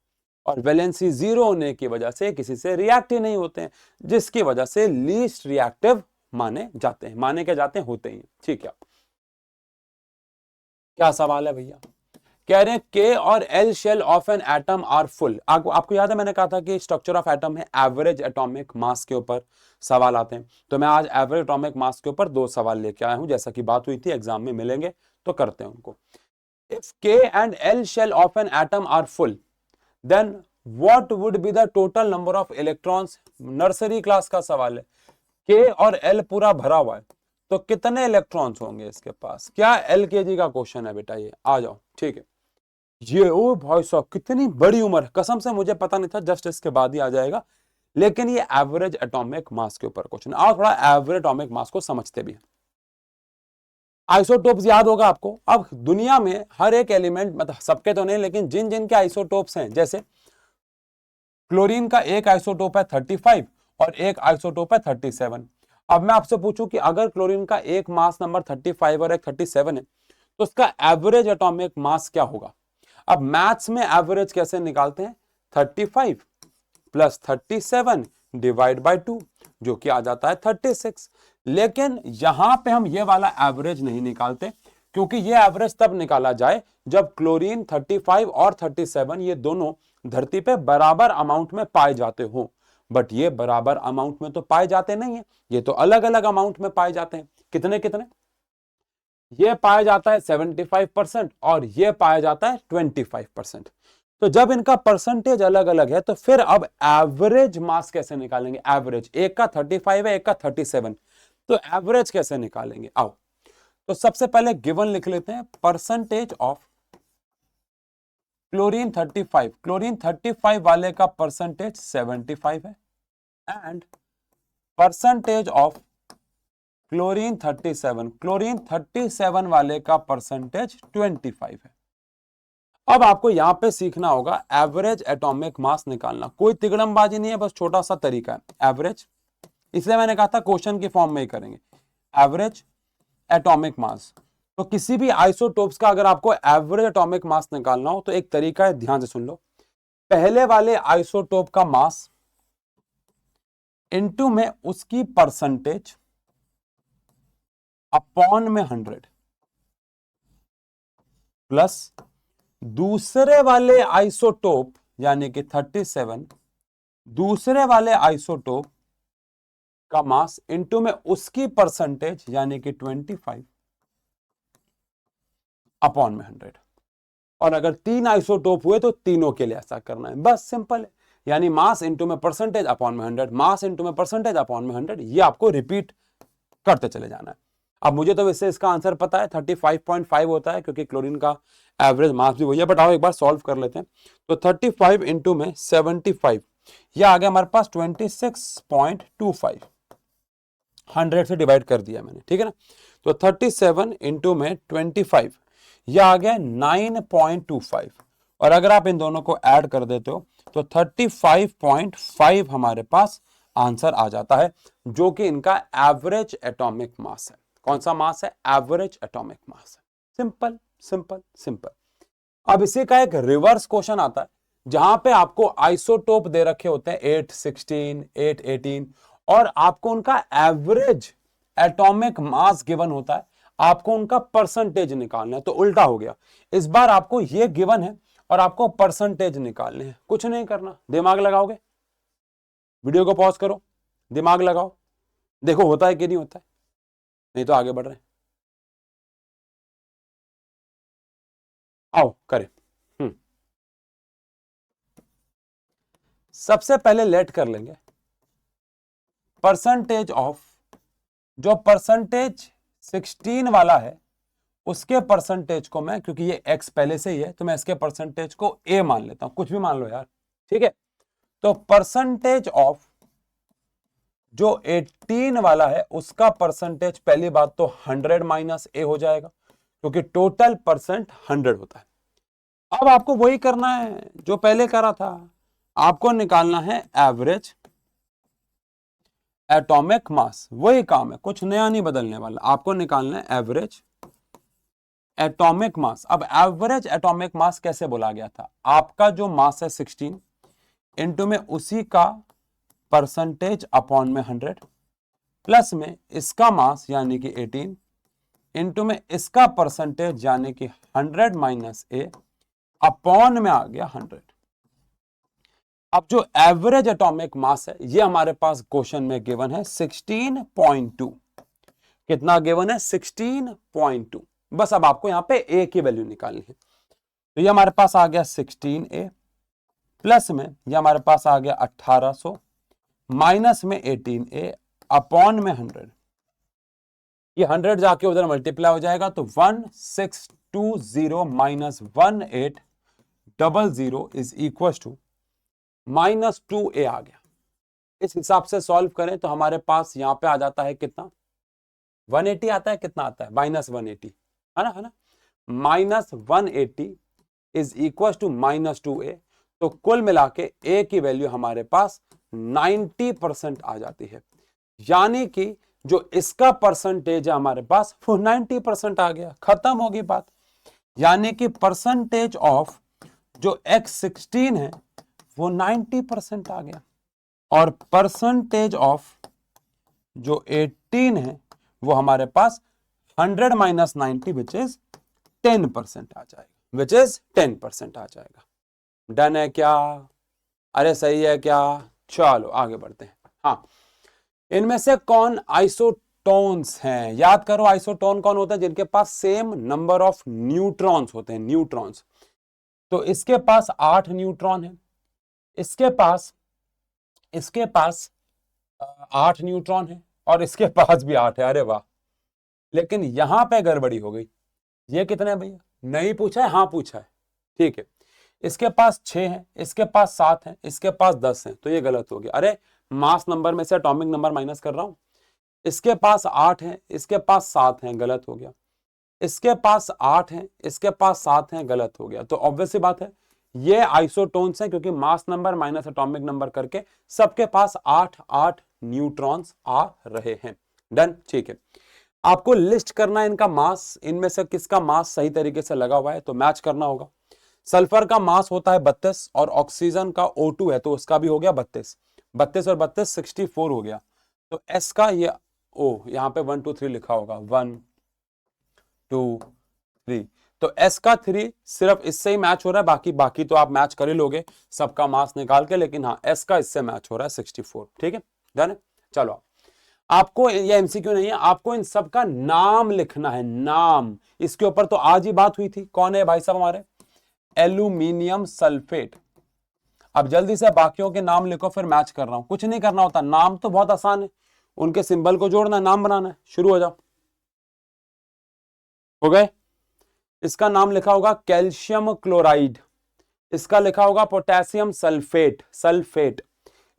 और वैलेंसी 0 होने की वजह से किसी से रिएक्ट ही नहीं होते हैं, जिसकी वजह से लीस्ट रिएक्टिव माने जाते हैं, माने क्या जाते हैं, होते ही। ठीक है, क्या सवाल है भैया। कह रहे हैं के और L shell of an atom are full. आपको याद है मैंने कहा था कि स्ट्रक्चर ऑफ एटम है एवरेज एटॉमिक मास के ऊपर सवाल आते हैं, तो मैं आज एवरेज एटॉमिक मास के ऊपर 2 सवाल लेके आया हूं, जैसा कि बात हुई थी, एग्जाम में मिलेंगे तो करते हैं उनको। If K and L shell of an atom are full then what would be the total number of electrons. Nursery class का सवाल है, के और एल पूरा भरा हुआ है तो कितने इलेक्ट्रॉन्स होंगे इसके पास। क्या LKG का क्वेश्चन है बेटा, ये आ जाओ। ठीक है, ये ओ भाई साहब कितनी बड़ी उम्र, कसम से मुझे पता नहीं था, जस्ट इसके बाद ही आ जाएगा, लेकिन ये एवरेज एटॉमिक मास के ऊपर क्वेश्चन। आओ थोड़ा एवरेज एटॉमिक मास को समझते भी हैं। आइसोटोप्स याद होगा आपको। अब दुनिया में हर एक एलिमेंट, मतलब सबके तो नहीं, लेकिन जिन जिन के आइसोटोप्स हैं, जैसे क्लोरीन का एक आइसोटोप है 35 और एक आइसोटोप है 37। अब मैं आपसे पूछूं कि अगर क्लोरीन का एक मास नंबर 35 और एक 37 है तो उसका एवरेज एटॉमिक मास क्या होगा। अब मैथ्स में एवरेज कैसे निकालते हैं, 35 प्लस 37 डिवाइड बाय 2, जो कि आ जाता है 36। लेकिन यहां पे हम ये वाला एवरेज नहीं निकालते, क्योंकि ये एवरेज तब निकाला जाए जब क्लोरीन 35 और 37 ये दोनों धरती पे बराबर अमाउंट में पाए जाते हो, बट ये बराबर अमाउंट में तो पाए जाते नहीं है, ये तो अलग अलग अमाउंट में पाए जाते हैं। कितने कितने, ये पाया जाता है 75% और ये पाया जाता है 25%। तो जब इनका परसेंटेज अलग अलग है तो फिर अब एवरेज मास कैसे निकालेंगे। एवरेज, एक का 35 है एक का 37, तो एवरेज कैसे निकालेंगे। आओ तो सबसे पहले गिवन लिख लेते हैं, परसेंटेज ऑफ क्लोरीन 35, क्लोरीन 35 वाले का परसेंटेज 75 है, and percentage of chlorine 37, chlorine 37 वाले का परसेंटेज 25 है। अब आपको यहां पे सीखना होगा एवरेज एटॉमिक मास निकालना, कोई तिगड़मबाजी नहीं है, बस छोटा सा तरीका है एवरेज, इसलिए मैंने कहा था क्वेश्चन के फॉर्म में ही करेंगे। एवरेज एटॉमिक मास, तो किसी भी आइसोटोप्स का अगर आपको एवरेज एटॉमिक मास निकालना हो तो एक तरीका है, ध्यान से सुन लो। पहले वाले आइसोटोप का मास इनटू में उसकी परसेंटेज अपॉन में 100 प्लस दूसरे वाले आइसोटोप यानी कि 37, दूसरे वाले आइसोटोप का मास इनटू में उसकी परसेंटेज यानी कि 25 अपॉन में 100। और अगर 3 आइसोटोप हुए तो तीनों के लिए ऐसा करना है, बस सिंपल है। यानी मास इनटू में परसेंटेज अपॉन में 100, मास इनटू में परसेंटेज अपॉन में 100, ये आपको रिपीट करते चले जाना है। अब मुझे तो वैसे इसका आंसर पता है 35.5 होता है, क्योंकि क्लोरीन का एवरेज मास भी वही है, बट आओ एक बार सॉल्व कर लेते हैं। तो 35 इंटू में 75 ये आ गया हमारे पास 26.25, 100 से डिवाइड कर दिया मैंने, ठीक है ना। तो 37 इंटू में 25, यह आ गया 9.25, और अगर आप इन दोनों को ऐड कर देते हो तो 35.5 हमारे पास आंसर आ जाता है, जो कि इनका एवरेज एटॉमिक मास है। कौन सा मास है? एवरेज एटॉमिक मास है। Simple simple simple. अब इसी का एक रिवर्स क्वेश्चन आता है, जहां पे आपको आइसोटोप दे रखे होते हैं 816, 818, और आपको उनका एवरेज एटॉमिक मास गिवन होता है, आपको उनका परसेंटेज निकालना है। तो उल्टा हो गया, इस बार आपको ये गिवन है और आपको परसेंटेज निकालने हैं। कुछ नहीं करना, दिमाग लगाओगे, वीडियो को पॉज करो, दिमाग लगाओ, देखो होता है कि नहीं होता है, नहीं तो आगे बढ़ रहे हैं। आओ करें। सबसे पहले लेट कर लेंगे परसेंटेज ऑफ, जो परसेंटेज 16 वाला है उसके परसेंटेज को मैं, क्योंकि ये x पहले से ही है तो मैं इसके परसेंटेज को a मान लेता हूं, कुछ भी मान लो यार, ठीक है। तो परसेंटेज ऑफ जो 18 वाला है उसका परसेंटेज, पहली बात तो 100 माइनस a हो जाएगा, क्योंकि टोटल परसेंट 100 होता है। अब आपको वही करना है जो पहले करा था, आपको निकालना है एवरेज एटॉमिक मास, वही काम है, कुछ नया नहीं बदलने वाला, आपको निकालना है एवरेज एटॉमिक मास। अब एवरेज एटॉमिक मास कैसे बोला गया था? आपका जो मास है 16 इंटू में उसी का परसेंटेज अपॉन में 100, प्लस में इसका मास यानी कि 18 इंटू में इसका परसेंटेज यानी कि 100 माइनस a अपॉन में आ गया 100। अब जो एवरेज एटॉमिक मास है ये हमारे पास क्वेश्चन में गिवन है 16.2। कितना गिवन है? 16.2। बस अब आपको यहां पे a की वैल्यू निकालनी है। तो ये हमारे पास आ गया 16a, प्लस में ये हमारे पास आ गया 1800, माइनस में 18a अपॉन में 100। ये 100 जाके उधर मल्टीप्लाई हो जाएगा, तो 1620 minus 1800 is equal to -2a आ गया। इस हिसाब से सॉल्व करें तो हमारे पास यहां पे आ जाता है कितना? 180 आता है। कितना आता है? -180, है ना, -180 इज इक्वल टू -2a। तो कुल मिला के a की वैल्यू हमारे पास 90% आ जाती है, यानी कि जो इसका परसेंटेज है हमारे पास वो 90% आ गया, खत्म होगी बात। यानी कि परसेंटेज ऑफ जो x16 है वो 90% आ गया, और परसेंटेज ऑफ जो 18 है वो हमारे पास 100 माइनस 90 विच इज 10% आ जाएगा, विच इज 10% आ जाएगा। डन है क्या? अरे सही है क्या? चलो आगे बढ़ते हैं। हाँ, इनमें से कौन आइसोटोन्स हैं? याद करो, आइसोटोन कौन होता है? जिनके पास सेम नंबर ऑफ न्यूट्रॉन्स होते हैं, न्यूट्रॉन्स। तो इसके पास 8 न्यूट्रॉन है, इसके पास 8 न्यूट्रॉन है, और इसके पास भी 8 है। अरे वाह! लेकिन यहां पे गड़बड़ी हो गई। ये कितने भैया? नहीं पूछा है? हाँ पूछा है, ठीक है। इसके पास 6 है, इसके पास 7 है, इसके पास 10 है, तो ये गलत हो गया। अरे मास नंबर में से एटॉमिक नंबर माइनस कर रहा हूं। इसके पास 8 है, इसके पास 7 है, गलत हो गया। इसके पास 8 है, इसके पास 7 है, गलत हो गया। तो ऑब्वियस सी बात है ये आइसोटोन्स हैं, क्योंकि mass number minus atomic number करके सबके पास 8 न्यूट्रॉन्स आ रहे हैं। डन, ठीक है। आपको लिस्ट करना है इनका मास, इनमें से किसका मास सही तरीके से लगा हुआ है, तो मैच करना होगा। सल्फर का मास होता है 32 और ऑक्सीजन का O2 है, तो उसका भी हो गया 32। 32 और 32 64 हो गया। तो S का ये यहां पे 1 2 3 लिखा होगा, 1 2 3। तो S का 3 सिर्फ इससे ही मैच हो रहा है, बाकी तो आप मैच कर ही लोगे सबका मास निकाल के, लेकिन हाँ S का इससे मैच हो रहा है 64, ठीक है। डन है। चलो, आपको ये एमसीक्यू नहीं है, आपको इन सब का नाम लिखना है, नाम। इसके ऊपर तो आज ही बात हुई थी। कौन है भाई साहब? हमारे एल्यूमिनियम सल्फेट। अब जल्दी से बाकियों के नाम लिखो, फिर मैच कर रहा हूं। कुछ नहीं करना होता, नाम तो बहुत आसान है, उनके सिंबल को जोड़ना, नाम बनाना है। शुरू हो जाओ। हो गए? इसका नाम लिखा होगा कैल्शियम क्लोराइड, इसका लिखा होगा पोटेशियम सल्फेट,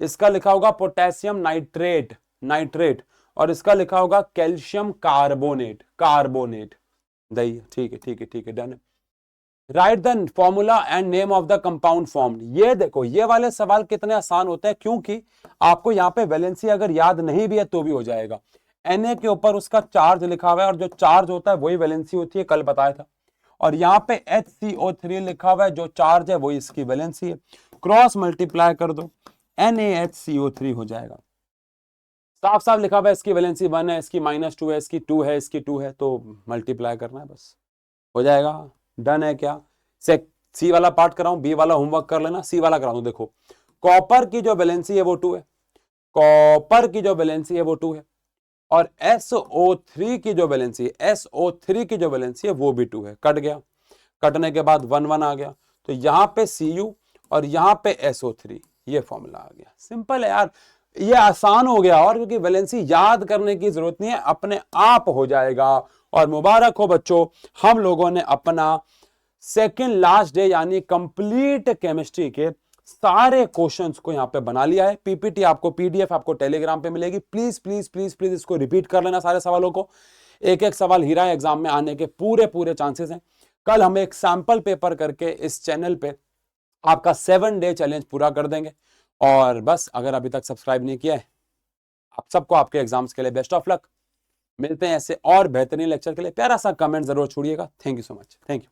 इसका लिखा होगा पोटेशियम नाइट्रेट, नाइट्रेट, और इसका लिखा होगा कैल्शियम कार्बोनेट, कार्बोनेट। दही, ठीक है ठीक है ठीक है, done. Right the formula and name of the compound formed. ये देखो, ये वाले सवाल कितने आसान होते हैं, क्योंकि आपको यहाँ पे वैलेंसी अगर याद नहीं भी है तो भी हो जाएगा। Na के ऊपर उसका चार्ज लिखा हुआ है, और जो चार्ज होता है वही वैलेंसी होती है, कल बताया था। और यहाँ पे HCO3 लिखा हुआ है, जो चार्ज है वही इसकी वैलेंसी है। क्रॉस मल्टीप्लाई कर दो, NaHCO3 हो जाएगा। साफ साफ लिखा हुआ है, इसकी वैलेंसी 1 है, इसकी -2 है, इसकी 2 है, इसकी 2 है, तो मल्टीप्लाई करना है, बस हो जाएगा। डन है क्या? सी वाला पार्ट कराऊं, बी वाला होमवर्क कर लेना, सी वाला करा दूं। देखो, कॉपर की जो वैलेंसी है वो 2 है, कॉपर की जो वैलेंसी है वो 2 है, और SO3 की जो वैलेंसी है, SO3 की जो वैलेंसी है वो भी 2 है। कट गया, कटने के बाद 1 1 आ गया, तो यहां पे Cu और यहां पे SO3, ये फॉर्मूला आ गया। सिंपल है यार, ये आसान हो गया, और क्योंकि वैलेंसी याद करने की जरूरत नहीं है, अपने आप हो जाएगा। और मुबारक हो बच्चों, हम लोगों ने अपना सेकेंड लास्ट डे यानी कंप्लीट केमिस्ट्री के सारे क्वेश्चंस को यहां पे बना लिया है। पीपीटी आपको, PDF आपको टेलीग्राम पे मिलेगी। प्लीज प्लीज प्लीज प्लीज इसको रिपीट कर लेना सारे सवालों को। एक एक सवाल हीरा एग्जाम में आने के पूरे पूरे चांसेस हैं। कल हम एक सैंपल पेपर करके इस चैनल पे आपका 7 डे चैलेंज पूरा कर देंगे। और बस, अगर अभी तक सब्सक्राइब नहीं किया है, आप सबको आपके एग्जाम्स के लिए बेस्ट ऑफ लक। मिलते हैं ऐसे और बेहतरीन लेक्चर के लिए। प्यारा सा कमेंट जरूर छोड़िएगा। Thank you so much, thank you.